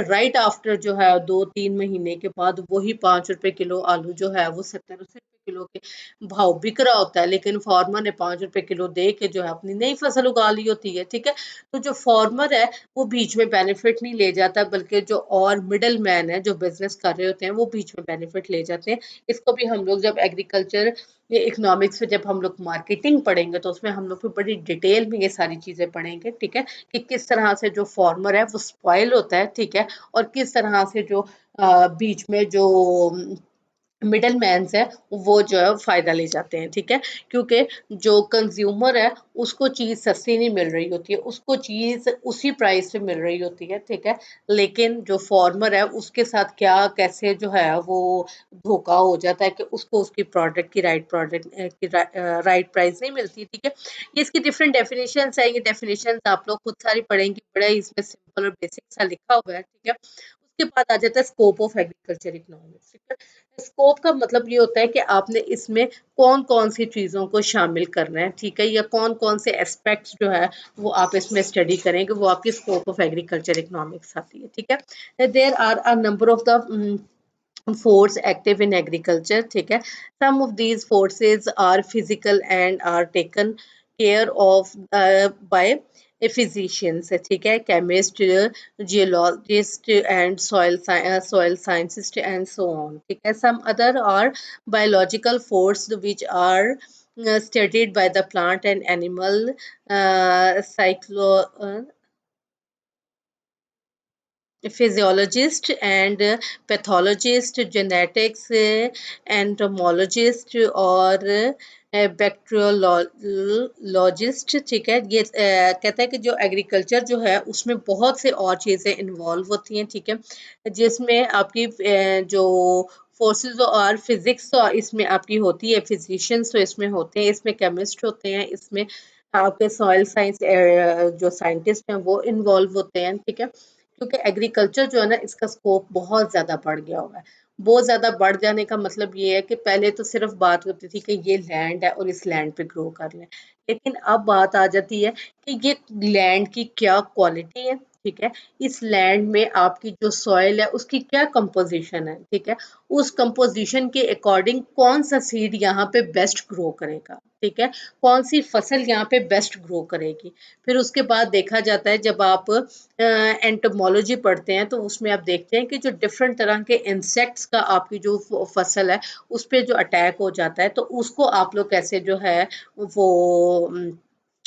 राइट आफ्टर जो है 2-3 महीने के बाद वही 5 रुपए किलो आलू जो है वो 70-80 रुपए किलो के भाव बिक रहा होता है, लेकिन फार्मर ने 5 रुपए किलो दे के जो है अपनी नई फसल उगा ली होती है, ठीक है। तो जो फार्मर है वो बीच में बेनिफिट नहीं ले जाता, बल्कि जो और मिडल मैन है जो बिजनेस कर रहे होते हैं वो बीच में बेनिफिट ले जाते हैं। इसको भी हम लोग जब एग्रीकल्चर ये इकोनॉमिक्स में जब हम लोग मार्केटिंग पढ़ेंगे तो उसमें हम लोग फिर बड़ी डिटेल में ये सारी चीज़ें पढ़ेंगे, ठीक है, कि किस तरह से जो फार्मर है वो स्पॉइल होता है, ठीक है, और किस तरह से जो बीच में जो मिडल मैन्स है वो जो है फायदा ले जाते हैं, ठीक है। क्योंकि जो कंज्यूमर है उसको चीज़ सस्ती नहीं मिल रही होती है, उसको चीज़ उसी प्राइस पे मिल रही होती है, ठीक है। लेकिन जो फार्मर है उसके साथ क्या कैसे जो है वो धोखा हो जाता है कि उसको उसकी प्रोडक्ट की राइट प्राइस नहीं मिलती, ठीक है। ये इसकी डिफरेंट डेफिनेशंस है, ये डेफिनेशंस आप लोग खुद सारी पढ़ेंगे, बड़ा ही इसमें सिंपल और बेसिक सा लिखा हुआ है, ठीक है। उसके बाद आ जाता है स्कोप ऑफ एग्रीकल्चर इकोनॉमिक्स, ठीक है। स्कोप का मतलब ये होता है कि आपने इसमें कौन-कौन सी चीज़ों को शामिल करना है, ठीक है, या कौन-कौन से एस्पेक्ट्स जो है वो आप इसमें स्टडी करेंगे, वो आपकी स्कोप ऑफ एग्रीकल्चर इकोनॉमिक्स आती है, ठीक है। There are a number of the force active in agriculture, ठीक है। some of these forces are physical and are taken care of by physicians, ठीक है, chemist, geologist and soil scientist and so on, ठीक है। some other are biological force which are studied by the plant and animal cyclo physiologist and pathologist, genetics, entomologist और बैक्टीरियोलॉजिस्ट, ठीक है। ये कहता है कि जो एग्रीकल्चर जो है उसमें बहुत से और चीज़ें इन्वॉल्व होती हैं, ठीक है, जिसमें आपकी जो फोर्सेस और फिजिक्स तो इसमें आपकी होती है, फिजिशियंस तो इसमें होते हैं, इसमें केमिस्ट होते हैं, इसमें आपके सॉइल साइंस जो साइंटिस्ट हैं वो इन्वॉल्व होते हैं, ठीक है। क्योंकि एग्रीकल्चर जो है ना इसका स्कोप बहुत ज़्यादा बढ़ गया हुआ है। बहुत ज़्यादा बढ़ जाने का मतलब ये है कि पहले तो सिर्फ बात होती थी कि ये लैंड है और इस लैंड पे ग्रो कर लें। लेकिन अब बात आ जाती है कि ये लैंड की क्या क्वालिटी है, ठीक है? इस लैंड में आपकी जो सॉइल है उसकी क्या कंपोज़िशन है, ठीक है? उस कंपोज़िशन के अकॉर्डिंग कौन-सा सीड यहाँ पे बेस्ट ग्रो करेगा, ठीक है? कौन-सी फसल यहाँ पे बेस्ट ग्रो करेगी। फिर उसके बाद देखा जाता है जब आप एंटोमोलॉजी पढ़ते हैं तो उसमें आप देखते हैं कि जो डिफरेंट तरह के इंसेक्ट्स का आपकी जो फसल है उस पे जो अटैक हो जाता है तो उसको आप लोग कैसे जो है वो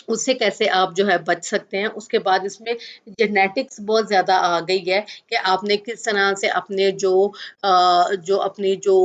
उससे कैसे आप जो है बच सकते हैं। उसके बाद इसमें जेनेटिक्स बहुत ज़्यादा आ गई है कि आपने किस तरह से अपने जो अपनी जो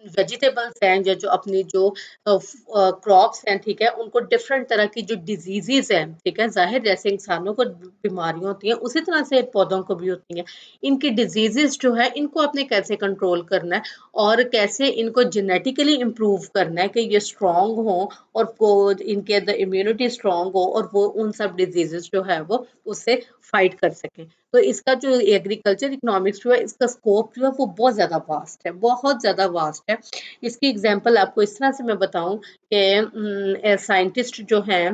वेजिटेबल्स हैं या जो अपनी जो क्रॉप्स हैं, ठीक है, उनको डिफरेंट तरह की जो डिजीजेस हैं, ठीक है, जाहिर जैसे इंसानों को बीमारियां होती हैं उसी तरह से पौधों को भी होती हैं। इनकी डिजीजेस जो है इनको आपने कैसे कंट्रोल करना है और कैसे इनको जेनेटिकली इम्प्रूव करना है कि ये स्ट्रांग हो और वो इनके अंदर इम्यूनिटी स्ट्रांग हो और वो उन सब डिजीजेस जो है वो उससे फाइट कर सकें। तो इसका जो एग्रीकल्चर इकोनॉमिक्स जो है इसका स्कोप जो है वो बहुत ज़्यादा वास्ट है, बहुत ज़्यादा वास्ट है। इसकी एग्जांपल आपको इस तरह से मैं बताऊं कि साइंटिस्ट जो हैं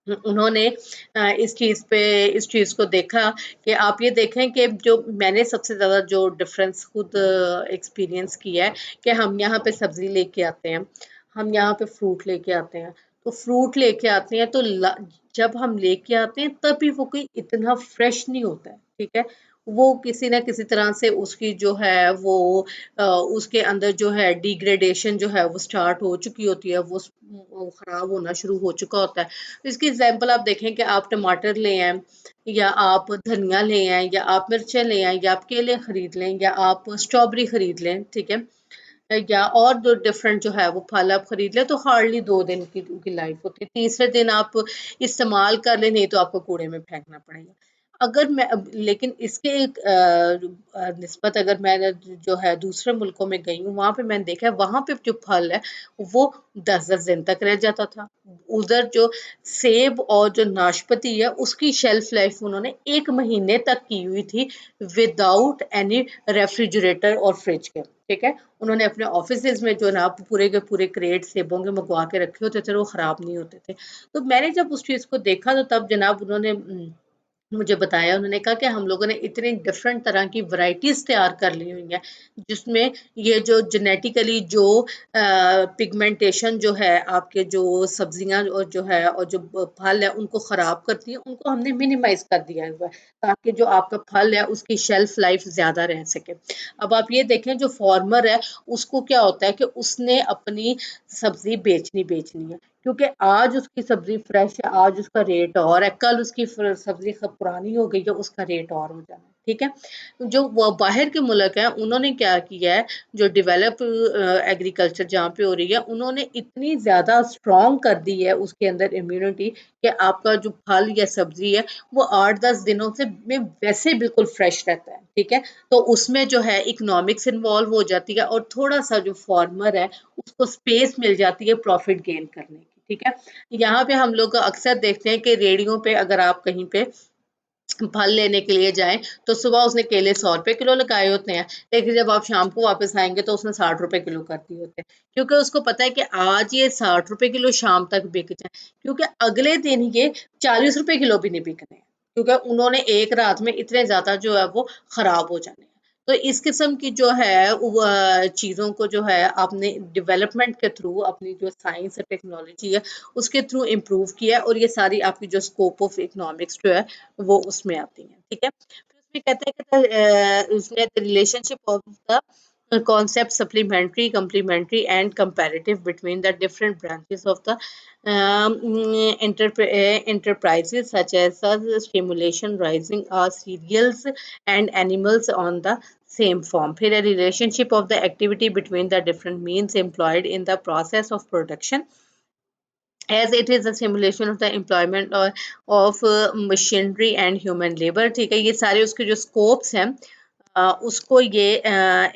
उन्होंने इस चीज़ को देखा कि आप ये देखें कि जो मैंने सबसे ज़्यादा जो डिफरेंस खुद एक्सपीरियंस किया है कि हम यहाँ पे सब्जी लेके आते हैं, हम यहाँ पे फ्रूट लेके आते हैं, तो फ्रूट लेके आते हैं तो जब हम लेके आते हैं तभी वो कोई इतना फ्रेश नहीं होता है, ठीक है। वो किसी ना किसी तरह से उसकी जो है उसके अंदर जो है डिग्रेडेशन जो है वो स्टार्ट हो चुकी होती है, वो खराब होना शुरू हो चुका होता है। इसकी एग्जांपल आप देखें कि आप टमाटर ले आए या आप धनिया ले आए या आप मिर्चें ले आए या आप केले खरीद लें या आप स्ट्रॉबेरी खरीद लें, ठीक है, या और जो डिफरेंट जो है वो फल आप खरीद लें तो हार्डली 2 दिन की उनकी लाइफ होती है। तीसरे दिन आप इस्तेमाल कर लें, नहीं तो आपको कूड़े में फेंकना पड़ेगा। अगर मैं लेकिन इसके निस्बत अगर मैं जो है दूसरे मुल्कों में गई हूँ वहां पे मैंने देखा है वहां पे जो फल है वो 10-10 दिन तक रह जाता था। उधर जो सेब और जो नाशपाती है उसकी शेल्फ लाइफ उन्होंने 1 महीने तक की हुई थी विदाउट एनी रेफ्रिजरेटर और फ्रिज के, ठीक है। उन्होंने अपने ऑफिसेज में जो ना पूरे के पूरे क्रेट सेबों के मंगवा के रखे होते थे, वो खराब नहीं होते थे। तो मैंने जब उस चीज को देखा तो तब जनाब उन्होंने मुझे बताया, उन्होंने कहा कि हम लोगों ने इतनी डिफरेंट तरह की वैरायटीज तैयार कर ली हुई हैं जिसमें ये जो जेनेटिकली जो पिगमेंटेशन जो है आपके जो सब्जियां और जो है और जो फल है उनको खराब करती है उनको हमने मिनिमाइज कर दिया हुआ है ताकि जो आपका फल है उसकी शेल्फ लाइफ ज्यादा रह सके। अब आप ये देखें जो फार्मर है उसको क्या होता है कि उसने अपनी सब्जी बेचनी बेचनी है क्योंकि आज उसकी सब्जी फ्रेश है, आज उसका रेट और है, कल उसकी सब्जी पुरानी हो गई है, उसका रेट और हो जाना है, ठीक है। जो वो बाहर के मुल्क हैं उन्होंने क्या किया है, जो डेवलप एग्रीकल्चर जहाँ पे हो रही है उन्होंने इतनी ज्यादा स्ट्रॉन्ग कर दी है उसके अंदर इम्यूनिटी कि आपका जो फल या सब्जी है वो 8-10 दिनों से में वैसे बिल्कुल फ्रेश रहता है, ठीक है। तो उसमें जो है इकोनॉमिक्स इन्वॉल्व हो जाती है और थोड़ा सा जो फार्मर है उसको स्पेस मिल जाती है प्रॉफिट गेन करने की, ठीक है। यहाँ पे हम लोग अक्सर देखते हैं कि रेडियो पे अगर आप कहीं पे फल लेने के लिए जाएं तो सुबह उसने केले 100 रुपए किलो लगाए होते हैं, लेकिन जब आप शाम को वापस आएंगे तो उसने 60 रुपए किलो कर दिए होते हैं क्योंकि उसको पता है कि आज ये 60 रुपए किलो शाम तक बिक जाए क्योंकि अगले दिन ये 40 रुपए किलो भी नहीं बिकने हैं क्योंकि उन्होंने एक रात में इतने ज्यादा जो है वो खराब हो जाने हैं। तो इस किस्म की जो है चीज़ों को जो है आपने डेवलपमेंट के थ्रू अपनी जो साइंस और टेक्नोलॉजी है उसके थ्रू इम्प्रूव किया है और ये सारी आपकी जो स्कोप ऑफ इकोनॉमिक्स जो है वो उसमें आती हैं, ठीक है। फिर उसमें कहते हैं कि उसमें the relationship of the concept supplementary complementary and comparative between the different branches of the enterprises such as stimulation rising cereals and animals on the same farm. फिर a relationship of the activity between the different means employed in the process of production, as it is a simulation of the employment of machinery and human labor. ठीक है, ये सारे उसके जो scopes हैं उसको ये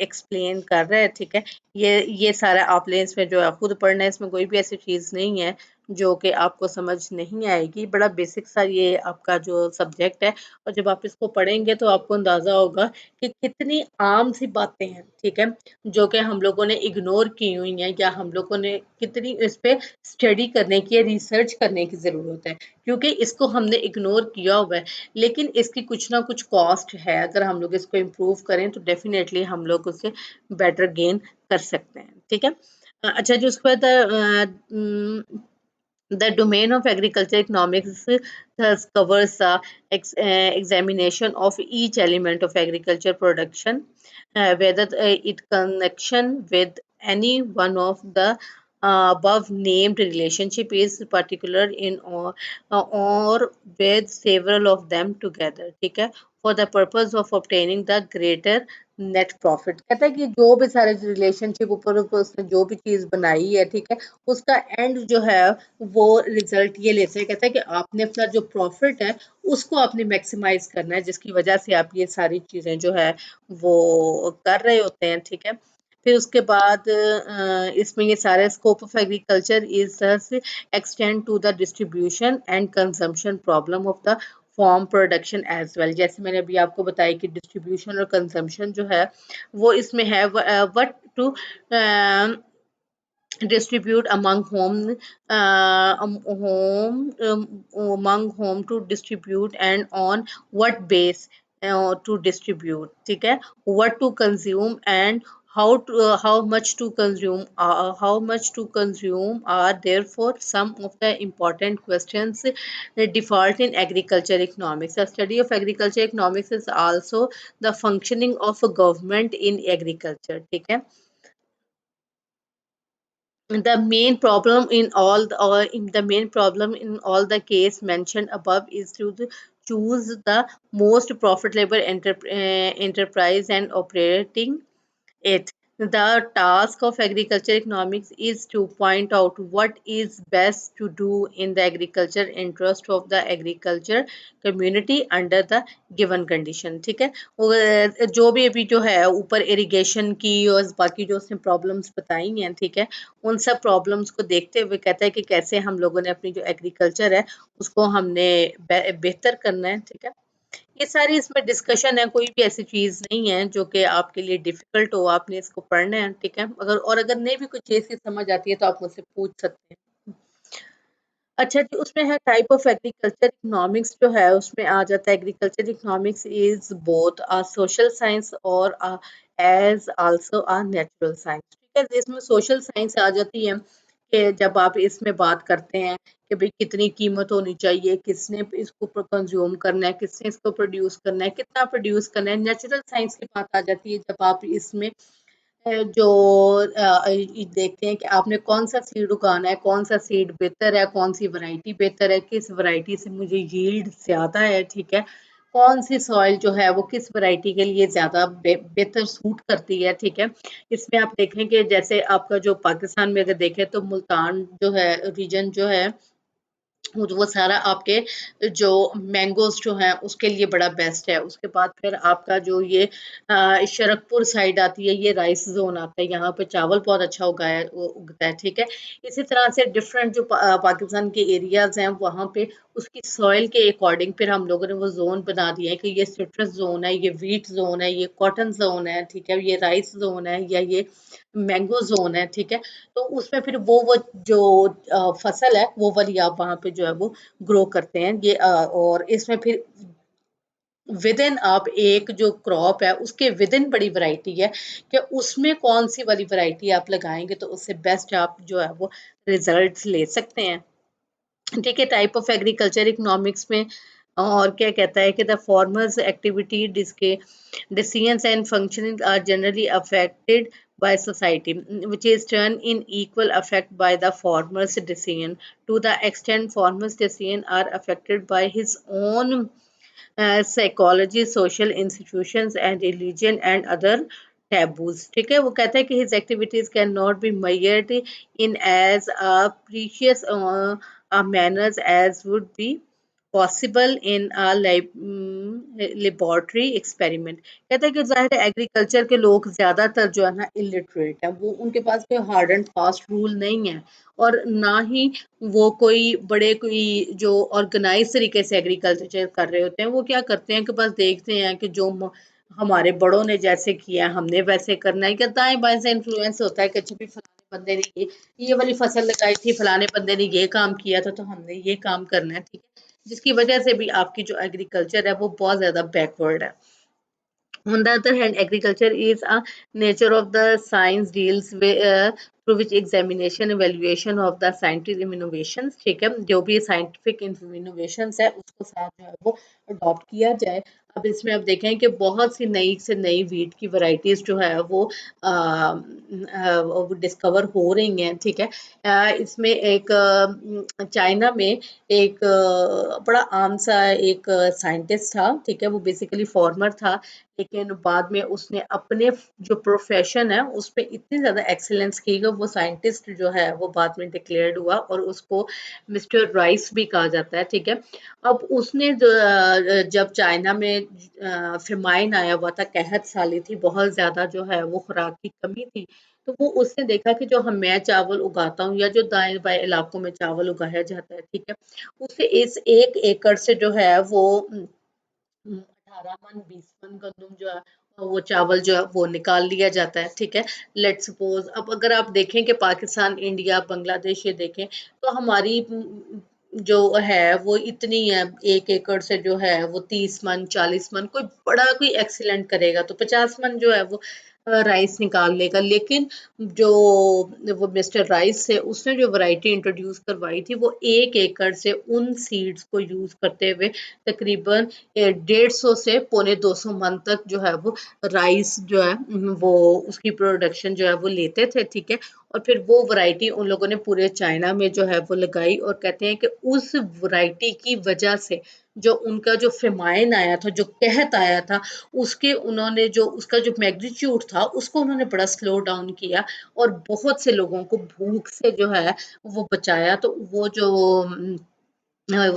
एक्सप्लेन कर रहा है। ठीक है, ये सारा आपने इसमें जो है खुद पढ़ना है, इसमें कोई भी ऐसी चीज़ नहीं है जो कि आपको समझ नहीं आएगी। बड़ा बेसिक सा ये आपका जो सब्जेक्ट है, और जब आप इसको पढ़ेंगे तो आपको अंदाज़ा होगा कि कितनी आम सी बातें हैं, ठीक है, जो कि हम लोगों ने इग्नोर की हुई हैं, या हम लोगों ने कितनी इस पे स्टडी करने की, रिसर्च करने की ज़रूरत है, क्योंकि इसको हमने इग्नोर किया हुआ है। लेकिन इसकी कुछ ना कुछ कॉस्ट है। अगर हम लोग इसको इम्प्रूव करें तो डेफिनेटली हम लोग उससे बेटर गेन कर सकते हैं। ठीक है, अच्छा जी, उसके बाद the domain of agriculture economics thus covers the examination of each element of agriculture production, whether it connection with any one of the above named relationship is particular in or with several of them together. ठीक है, for the purpose of obtaining the greater net profit. कहता है कि जो भी सारे रिलेशनशिप ऊपर ऊपर उसने जो भी चीज बनाई है, ठीक है, उसका एंड जो है वो रिजल्ट ये लेते हैं। कहता है कि आपने अपना जो प्रॉफिट है उसको आपने मैक्सिमाइज करना है, जिसकी वजह से आप ये सारी चीजें जो है वो कर रहे होते हैं। ठीक है, फिर उसके बाद इसमें ये सारे scope of agriculture is extend to the distribution and consumption problem of the farm production as well. जैसे मैंने अभी आपको बताया कि डिस्ट्रीब्यूशन और कंजम्पशन जो है वो इसमें है, what to distribute among whom to distribute, and on what base to distribute। ठीक है, what to consume and how much to consume are therefore some of the important questions default in agriculture economics. The study of agriculture economics is also the functioning of a government in agriculture। ठीक है, the main problem in all the main problem in all the case mentioned above is to choose the most profitable enterprise and operating it. The task of agriculture economics is to point out what is best to do in the agriculture interest of the agriculture community under the given condition। ठीक है, जो भी अभी जो है ऊपर इरिगेशन की और बाकी जो उसने प्रॉब्लम्स बताई हैं, ठीक है, उन सब प्रॉब्लम्स को देखते हुए कहता है कि कैसे हम लोगों ने अपनी जो एग्रीकल्चर है उसको हमने बेहतर करना है। ठीक है, ये सारी इसमें डिस्कशन है, कोई भी ऐसी चीज नहीं है जो कि आपके लिए डिफिकल्ट हो, आपने इसको पढ़ना है। ठीक है, अगर नहीं भी कुछ चीज की समझ आती है तो आप मुझसे पूछ सकते हैं। अच्छा जी, उसमें है टाइप ऑफ एग्रीकल्चर इकोनॉमिक्स जो है उसमें आ जाता है agriculture economics is both a social science और as also a natural science. ठीक है, इसमें सोशल साइंस आ जाती है कि जब आप इसमें बात करते हैं कि भाई कितनी कीमत होनी चाहिए, किसने इसको कंज्यूम करना है, किसने इसको प्रोड्यूस करना है, कितना प्रोड्यूस करना है। नेचुरल साइंस की बात आ जाती है जब आप इसमें जो देखते हैं कि आपने कौन सा सीड उगाना है, कौन सा सीड बेहतर है, कौन सी वैरायटी बेहतर है, किस वैरायटी से मुझे यील्ड ज्यादा है। ठीक है, कौन सी सॉइल जो है वो किस वैरायटी के लिए ज्यादा बेहतर सूट करती है। ठीक है, इसमें आप देखें कि जैसे आपका जो पाकिस्तान में अगर देखें तो मुल्तान जो है रीजन जो है वो सारा आपके जो मैंगोज जो हैं उसके लिए बड़ा बेस्ट है। उसके बाद फिर आपका जो ये शरकपुर साइड आती है, ये राइस जोन आता है, यहाँ पे चावल बहुत अच्छा उगता है। ठीक है, इसी तरह से डिफरेंट जो पाकिस्तान के एरियाज हैं वहाँ पे उसकी सॉइल के अकॉर्डिंग फिर हम लोगों ने वो जोन बना दिए हैं कि ये सिट्रस जोन है, ये व्हीट जोन है, ये कॉटन जोन है, ठीक है, ये राइस जोन है, या ये मैंगो जोन है। ठीक है, तो उसमें फिर वो जो फसल है वो वाली आप वहां पे जो है वो ग्रो करते हैं। ये और इसमें फिर विद इन आप एक जो क्रॉप है उसके विद इन बड़ी वैरायटी है कि उसमें कौन सी वाली वैरायटी आप लगाएंगे तो उससे बेस्ट आप जो है वो रिजल्ट्स ले सकते हैं। ठीक है, टाइप ऑफ एग्रीकल्चर इकोनॉमिक्स में और क्या कहता है कि द फार्मर्स एक्टिविटी डिस्के decisions and functioning are generally affected by society, which is turned in equal effect by the farmer's decision. To the extent farmer's decision are affected by his own psychology, social institutions and religion and other taboos. ठीक है, वो कहता है कि his activities cannot be measured in as a precious manners as would be possible in laboratory experiment. कहता है कि जाहिर है एग्रीकल्चर के लोग ज़्यादातर जो है ना इलिटरेट है, वो उनके पास कोई हार्ड एंड फास्ट रूल नहीं है और ना ही वो कोई जो ऑर्गेनाइज तरीके से एग्रीकल्चर कर रहे होते हैं। वो क्या करते हैं कि बस देखते हैं कि जो हमारे बड़ों ने जैसे किया हमने वैसे करना है, क्या दाएं बाएं से इन्फ्लुएंस होता है कि अच्छा भी फलाने बंदे ने ये वाली फसल लगाई थी, फलाने बंदे ने ये काम किया था तो हमने ये काम करना है, ठीक है, जिसकी वजह से भी आपकी जो एग्रीकल्चर है वो बहुत ज़्यादा बैकवर्ड है। On the other hand, agriculture is a nature of the science deals with through which examination evaluation of the scientific innovations, ठीक है, जो भी scientific innovations है उसको साथ जो है वो अडॉप्ट किया जाए। अब इसमें अब देखें कि बहुत सी नई से नई वीट की वैरायटीज जो है वो डिस्कवर हो रही हैं, ठीक है। इसमें एक चाइना में एक बड़ा आम सा एक साइंटिस्ट था, ठीक है, वो बेसिकली फॉर्मर था, लेकिन बाद में उसने अपने जो प्रोफेशन है उस पे इतनी ज़्यादा एक्सीलेंस की कि वो साइंटिस्ट जो है वो बाद में डिक्लेयर्ड हुआ और उसको मिस्टर राइस भी कहा जाता है, ठीक है। अब उसने जब चाइना में फेमाइन आया हुआ था, कहत साली थी, बहुत ज़्यादा जो है वो खुराक की कमी थी, तो वो उसने देखा कि जो मैं चावल उगाता हूँ या जो दाएं बाएं इलाकों में चावल उगाया जाता है, ठीक है, उसे इस 1 एकड़ से जो है वो 18 मन 20 मन गंदम जो है वो चावल जो है वो निकाल लिया जाता है, ठीक है। लेट्स सपोज अब अगर आप देखें कि पाकिस्तान, इंडिया, बांग्लादेश ये देखें तो हमारी जो है वो इतनी है, 1 एकड़ से जो है वो 30 मन 40 मन, कोई बड़ा कोई एक्सीलेंट करेगा तो 50 मन जो है वो राइस निकाल लेगा। लेकिन जो वो मिस्टर राइस है उसने जो वैरायटी इंट्रोड्यूस करवाई थी वो 1 एकड़ से उन सीड्स को यूज करते हुए तकरीबन 150 से पौने 200 मन तक जो है वो राइस जो है वो उसकी प्रोडक्शन जो है वो लेते थे, ठीक है। और फिर वो वैरायटी उन लोगों ने पूरे चाइना में जो है वो लगाई और कहते हैं कि उस वैरायटी की वजह से जो उनका जो फेमाइन आया था, जो कहत आया था, उसके उन्होंने जो उसका जो मैग्नीट्यूड था उसको उन्होंने बड़ा स्लो डाउन किया और बहुत से लोगों को भूख से जो है वो बचाया। तो वो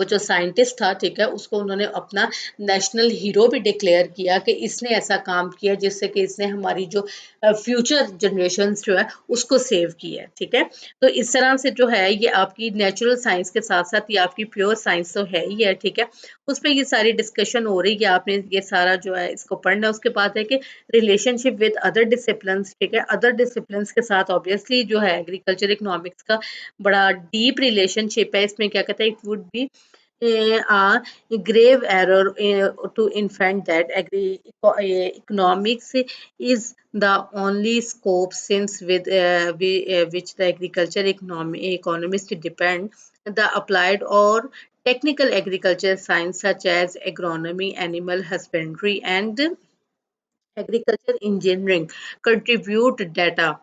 जो साइंटिस्ट था, ठीक है, उसको उन्होंने अपना नेशनल हीरो भी डिक्लेयर किया कि इसने ऐसा काम किया जिससे कि इसने हमारी जो फ्यूचर जनरेशन्स जो है उसको सेव किया है, ठीक है। तो इस तरह से जो है ये आपकी नेचुरल साइंस के साथ साथ ये आपकी प्योर साइंस तो है ही है, ठीक है। उस पर ये सारी डिस्कशन हो रही है, आपने ये सारा जो है इसको पढ़ना है। उसके बाद है कि रिलेशनशिप विद अदर डिसिप्लिन, ठीक है, अदर डिसिप्लिन के साथ ऑब्वियसली जो है एग्रीकल्चर इकोनॉमिक्स का बड़ा डीप रिलेशनशिप है। इसमें क्या कहता है, it would be a grave error to infant that economics is the only scope since which the agriculture economists depend. The applied or technical agriculture science such as agronomy, animal husbandry and agriculture engineering contribute data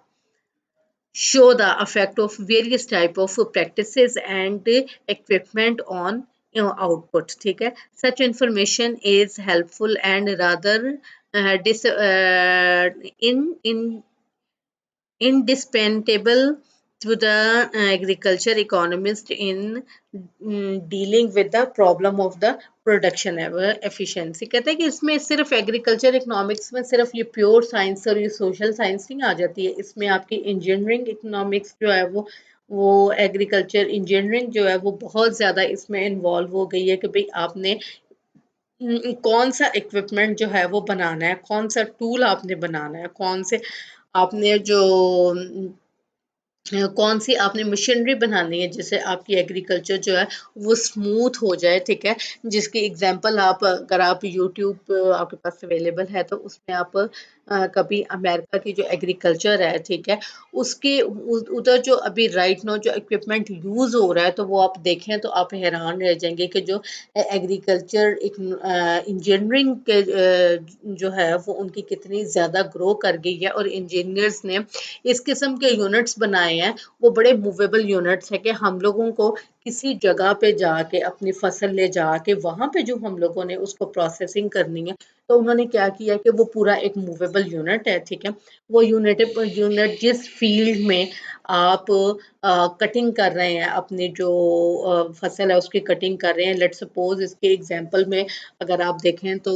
show the effect of various type of practices and equipment on output, ठीक है। Such information is helpful and rather in indispensable to the agriculture economist in dealing with the problem of the production efficiency. कहते हैं कि इसमें सिर्फ एग्रीकल्चर इकोनॉमिक्स में सिर्फ ये प्योर साइंस और ये सोशल साइंस नहीं आ जाती है, इसमें आपकी इंजीनियरिंग इकोनॉमिक्स जो है वो एग्रीकल्चर इंजीनियरिंग जो है वो बहुत ज़्यादा इसमें इन्वॉल्व हो गई है कि भाई आपने कौन सा इक्विपमेंट जो है वो बनाना है, कौन सा टूल आपने बनाना है, कौन से आपने जो कौन सी आपने मशीनरी बनानी है जिससे आपकी एग्रीकल्चर जो है वो स्मूथ हो जाए, ठीक है। जिसकी एग्जांपल आप, अगर आप यूट्यूब आपके पास अवेलेबल है तो उसमें आप कभी अमेरिका की जो एग्रीकल्चर है, ठीक है, उसके उधर जो अभी राइट नो जो इक्विपमेंट यूज हो रहा है तो वो आप देखें तो आप हैरान रह जाएंगे कि जो एग्रीकल्चर इंजीनियरिंग के जो है वो उनकी कितनी ज्यादा ग्रो कर गई है, और इंजीनियर्स ने इस किस्म के यूनिट्स बनाए हैं, वो बड़े मूवेबल यूनिट्स है कि हम लोगों को किसी जगह पे जाके अपनी फसल ले जाके वहां पे जो हम लोगों ने उसको प्रोसेसिंग करनी है, तो उन्होंने क्या किया कि वो पूरा एक मूवेबल यूनिट है, ठीक है। वो यूनिट जिस फील्ड में आप कटिंग कर रहे हैं, अपनी जो फसल है उसकी कटिंग कर रहे हैं, लेट सपोज इसके एग्जांपल में अगर आप देखें तो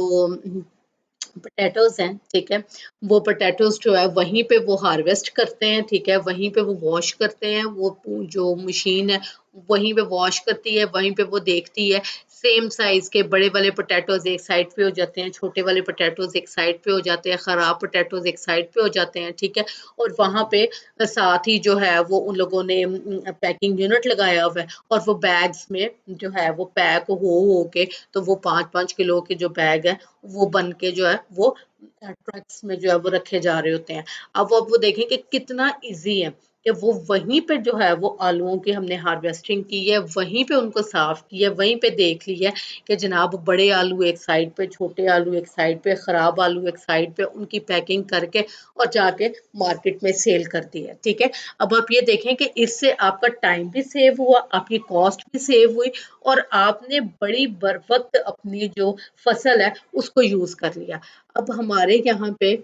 पोटैटोज़ हैं, ठीक है? वो पोटैटोज़ जो है वहीं पे वो हार्वेस्ट करते हैं, ठीक है? वहीं पे वो वॉश करते हैं, वो जो मशीन है वहीं पे वॉश करती है, वहीं पे वो देखती है, सेम साइज़ के बड़े वाले पोटैटोज़ एक साइड पे हो जाते हैं, छोटे वाले पोटैटोज़ एक साइड पे हो जाते हैं, खराब पोटैटोज़ एक साइड पे हो जाते हैं, ठीक है? और वहाँ पे साथ ही जो है वो उन लोगों ने पैकिंग यूनिट लगाया हुआ है, और वो बैग्स में जो है वो पैक हो के, तो वो 5-5 किलो के जो बैग है वो बन के जो है वो ट्रक्स में जो है वो रखे जा रहे होते हैं। अब वो देखें कि कितना इजी है कि वो वहीं पे जो है वो आलूओं की हमने हार्वेस्टिंग की है, वहीं पे उनको साफ किया, वहीं पे देख लिया कि जनाब बड़े आलू एक साइड पे, छोटे आलू एक साइड पे, खराब आलू एक साइड पे, उनकी पैकिंग करके और जाके मार्केट में सेल कर दी है, ठीक है। अब आप ये देखें कि इससे आपका टाइम भी सेव हुआ, आपकी कॉस्ट भी सेव हुई, और आपने बड़ी बर वक्त अपनी जो फसल है उसको यूज कर लिया। अब हमारे यहाँ पे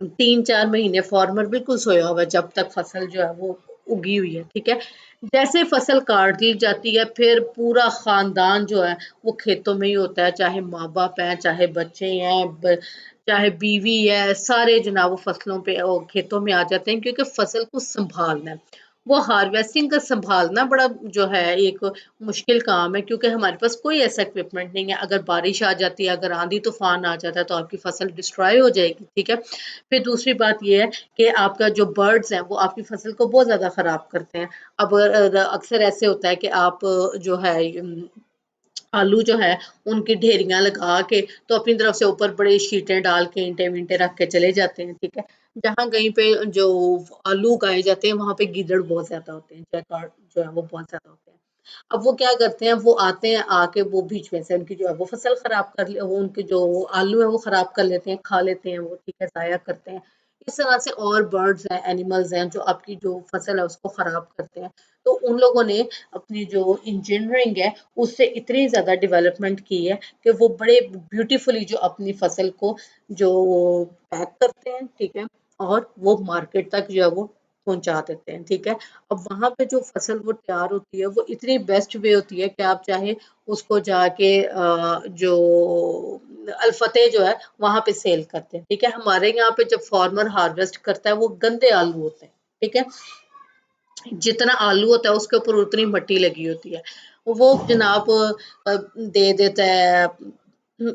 3-4 महीने फार्मर बिल्कुल सोया हुआ है जब तक फसल जो है वो उगी हुई है, ठीक है। जैसे फसल काट दी जाती है फिर पूरा खानदान जो है वो खेतों में ही होता है, चाहे माँ बाप हैं, चाहे बच्चे हैं, चाहे बीवी है, सारे जनाब वो फसलों पे खेतों में आ जाते हैं, क्योंकि फसल को संभालना है। वो हार्वेस्टिंग का संभालना बड़ा जो है एक मुश्किल काम है, क्योंकि हमारे पास कोई ऐसा इक्विपमेंट नहीं है। अगर बारिश आ जाती है, अगर आंधी तूफान आ जाता है तो आपकी फसल डिस्ट्रॉय हो जाएगी, ठीक है। फिर दूसरी बात ये है कि आपका जो बर्ड्स हैं वो आपकी फसल को बहुत ज़्यादा ख़राब करते हैं। अब अक्सर ऐसे होता है कि आप जो है आलू जो है उनकी ढेरियाँ लगा के तो अपनी तरफ से ऊपर बड़ी शीटें डाल के ईंटें-वींटें रख के चले जाते हैं, ठीक है। जहाँ कहीं पे जो आलू उगाए जाते हैं वहाँ पे गीदड़ बहुत ज़्यादा होते हैं, जैकार्ड जो है वो बहुत ज़्यादा होते हैं। अब वो क्या करते हैं, वो आते हैं, आके वो बीच में से उनकी जो है वो फसल खराब कर ले, वो उनके जो आलू है वो खराब कर लेते हैं, खा लेते हैं वो, ठीक है, ज़ाया करते हैं। इस तरह से और बर्ड्स हैं, एनिमल्स हैं जो आपकी जो फसल है उसको खराब करते हैं। तो उन लोगों ने अपनी जो इंजीनियरिंग है उससे इतनी ज़्यादा डेवलपमेंट की है कि वो बड़े ब्यूटीफुली जो अपनी फसल को जो पैक करते हैं, ठीक है, और वो मार्केट तक जो है वो पहुंचा देते हैं, ठीक है। अब वहाँ पे जो फसल वो तैयार होती है वो इतनी बेस्ट वे होती है कि आप चाहे उसको जाके जो अल्फते जो है वहाँ पे सेल करते हैं, ठीक है। हमारे यहाँ पे जब फार्मर हार्वेस्ट करता है वो गंदे आलू होते हैं, ठीक है। जितना आलू होता है उसके ऊपर उतनी मिट्टी लगी होती है, वो जनाब दे देता है,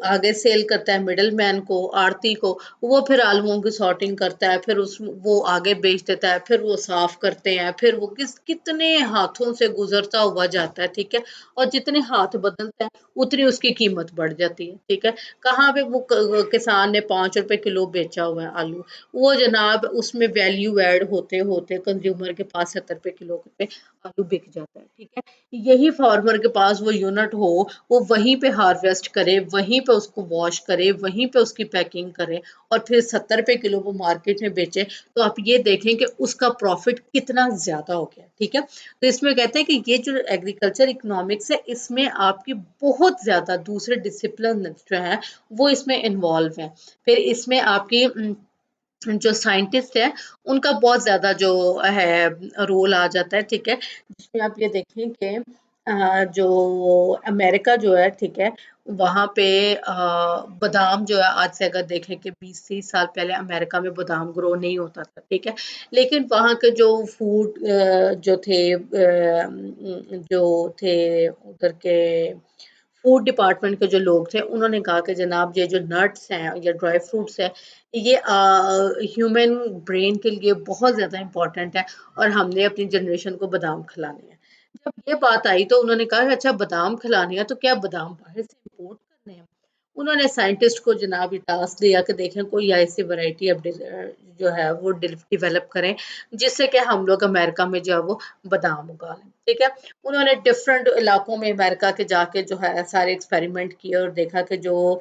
आगे सेल करता है मिडल मैन को, आड़ती को। वो फिर आलूओं की सॉर्टिंग करता है, फिर उस वो आगे बेच देता है, फिर वो साफ करते हैं, फिर वो कितने हाथों से गुजरता हुआ जाता है, ठीक है। और जितने हाथ बदलता है उतनी उसकी कीमत बढ़ जाती है, ठीक है। कहाँ पे वो किसान ने 5 रुपए किलो बेचा हुआ है आलू, वो जनाब उसमें वैल्यू ऐड होते होते कंज्यूमर के पास 70 रुपए किलो पे आलू बिक जाता है, ठीक है। यही फार्मर के पास वो यूनिट हो, वो वहीं पे हार्वेस्ट करे, वहीं पे उसको वॉश करे, वहीं पे उसकी पैकिंग करे, और फिर 70 रुपए किलो वो मार्केट में बेचे, तो आप ये देखें कि उसका प्रॉफिट कितना ज्यादा हो गया, ठीक है। तो इसमें कहते हैं कि ये जो एग्रीकल्चर इकोनॉमिक्स है इसमें आपकी बहुत ज्यादा दूसरे डिसिप्लिन जो है वो इसमें इन्वॉल्व है। फिर इसमें आपकी जो साइंटिस्ट है उनका बहुत ज़्यादा जो है रोल आ जाता है, ठीक है। जिसमें आप ये देखें कि जो अमेरिका जो है, ठीक है, वहाँ पे बादाम जो है आज से अगर देखें कि 20-30 साल पहले अमेरिका में बादाम ग्रो नहीं होता था, ठीक है। लेकिन वहाँ के जो फूड जो थे जो थे उधर के फूड डिपार्टमेंट के जो लोग थे उन्होंने कहा कि जनाब ये जो नट्स हैं या ड्राई फ्रूट्स हैं ये ह्यूमन ब्रेन के लिए बहुत ज़्यादा इम्पोर्टेंट है और हमने अपनी जनरेशन को बादाम खिलाने हैं। जब ये बात आई तो उन्होंने कहा अच्छा बादाम खिलाने हैं तो क्या बादाम बाहर से इम्पोर्ट करने हैं? उन्होंने साइंटिस्ट को जनाब ये टास्क दिया कि देखें कोई ऐसी वैरायटी अब जो है वो डेवलप करें जिससे कि हम लोग अमेरिका में जो है वो बादाम उगा लें। ठीक है, उन्होंने डिफरेंट इलाकों में अमेरिका के जाके जो है सारे एक्सपेरिमेंट किए और देखा कि जो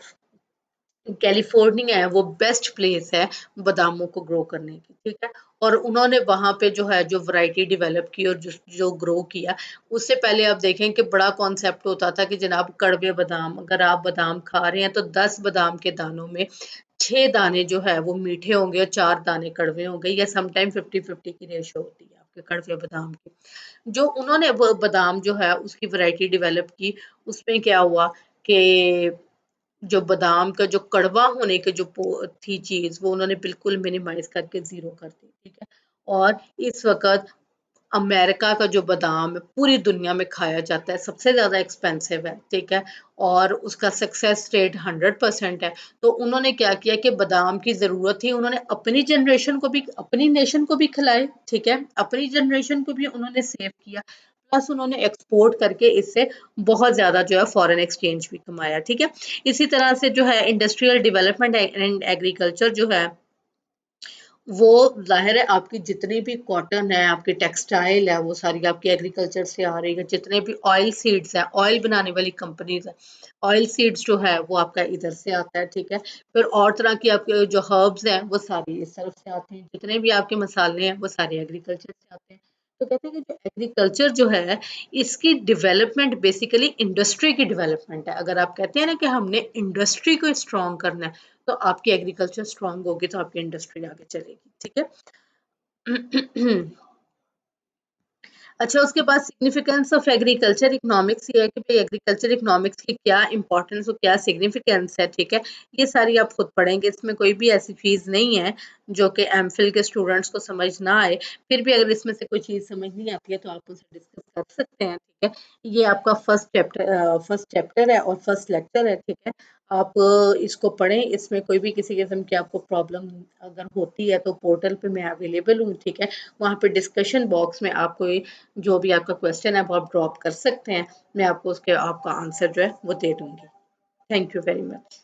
कैलिफोर्निया है वो बेस्ट प्लेस है बादामों को ग्रो करने की। ठीक है, और उन्होंने वहां पे जो है जो वैरायटी डेवलप की और जो ग्रो किया। उससे पहले आप देखें कि बड़ा कॉन्सेप्ट होता था कि जनाब कड़वे बादाम, अगर आप बादाम खा रहे हैं तो 10 बादाम के दानों में 6 दाने जो है वो मीठे होंगे और 4 दाने कड़वे होंगे, या समटाइम 50-50 की रेशो होती है आपके कड़वे बादाम की। जो उन्होंने बादाम जो है उसकी वैरायटी डेवलप की, उसमें क्या हुआ कि जो बादाम का जो कड़वा होने की जो थी चीज वो उन्होंने बिल्कुल मिनिमाइज करके जीरो कर दी। ठीक है, और इस वक्त अमेरिका का जो बादाम है पूरी दुनिया में खाया जाता है, सबसे ज्यादा एक्सपेंसिव है। ठीक है, और उसका सक्सेस रेट 100% है। तो उन्होंने क्या किया कि बादाम की जरूरत थी, उन्होंने अपनी जनरेशन को भी अपनी नेशन को भी खिलाए। ठीक है, अपनी जनरेशन को भी उन्होंने सेव किया, प्लस उन्होंने एक्सपोर्ट करके इससे बहुत ज्यादा जो है फॉरेन एक्सचेंज भी कमाया। ठीक है, इसी तरह से जो है इंडस्ट्रियल डेवलपमेंट एंड एग्रीकल्चर जो है वो ज़ाहिर है आपकी जितनी भी कॉटन है, आपकी टेक्सटाइल है, वो सारी आपकी एग्रीकल्चर से आ रही है। जितने भी ऑयल सीड्स हैं, ऑयल बनाने वाली कंपनीज़ हैं, ऑयल सीड्स जो है वो आपका इधर से आता है। ठीक है, फिर और तरह की आपके जो हर्ब्स हैं वो सारी इस तरफ से आते हैं। जितने भी आपके मसाले हैं वो सारे एग्रीकल्चर से आते हैं। तो कहते हैं कि जो एग्रीकल्चर जो है इसकी डेवलपमेंट बेसिकली इंडस्ट्री की डेवलपमेंट है। अगर आप कहते हैं ना कि हमने इंडस्ट्री को स्ट्रॉन्ग करना है तो आपकी एग्रीकल्चर स्ट्रॉन्ग होगी तो आपकी इंडस्ट्री आगे चलेगी। ठीक है। अच्छा, उसके बाद सिग्निफिकेंस ऑफ एग्रीकल्चर इकोनॉमिक्स ये है कि भाई एग्रीकल्चर इकोनॉमिक्स की क्या इंपॉर्टेंस और क्या सिग्निफिकेंस है। ठीक है, ये सारी आप खुद पढ़ेंगे, इसमें कोई भी ऐसी चीज़ नहीं है जो कि एमफिल के स्टूडेंट्स को समझ ना आए। फिर भी अगर इसमें से कोई चीज़ समझ नहीं आती है तो आप उनसे डिस्कस कर सकते हैं। ठीक है, ये आपका फर्स्ट चैप्टर है और फर्स्ट लेक्चर है। ठीक है, आप इसको पढ़ें, इसमें कोई भी किसी किस्म की आपको प्रॉब्लम अगर होती है तो पोर्टल पे मैं अवेलेबल हूँ। ठीक है, वहाँ पे डिस्कशन बॉक्स में आपको जो भी आपका क्वेश्चन है वो आप ड्रॉप कर सकते हैं, मैं आपको उसके आपका आंसर जो है वो दे दूंगी। Thank you very much.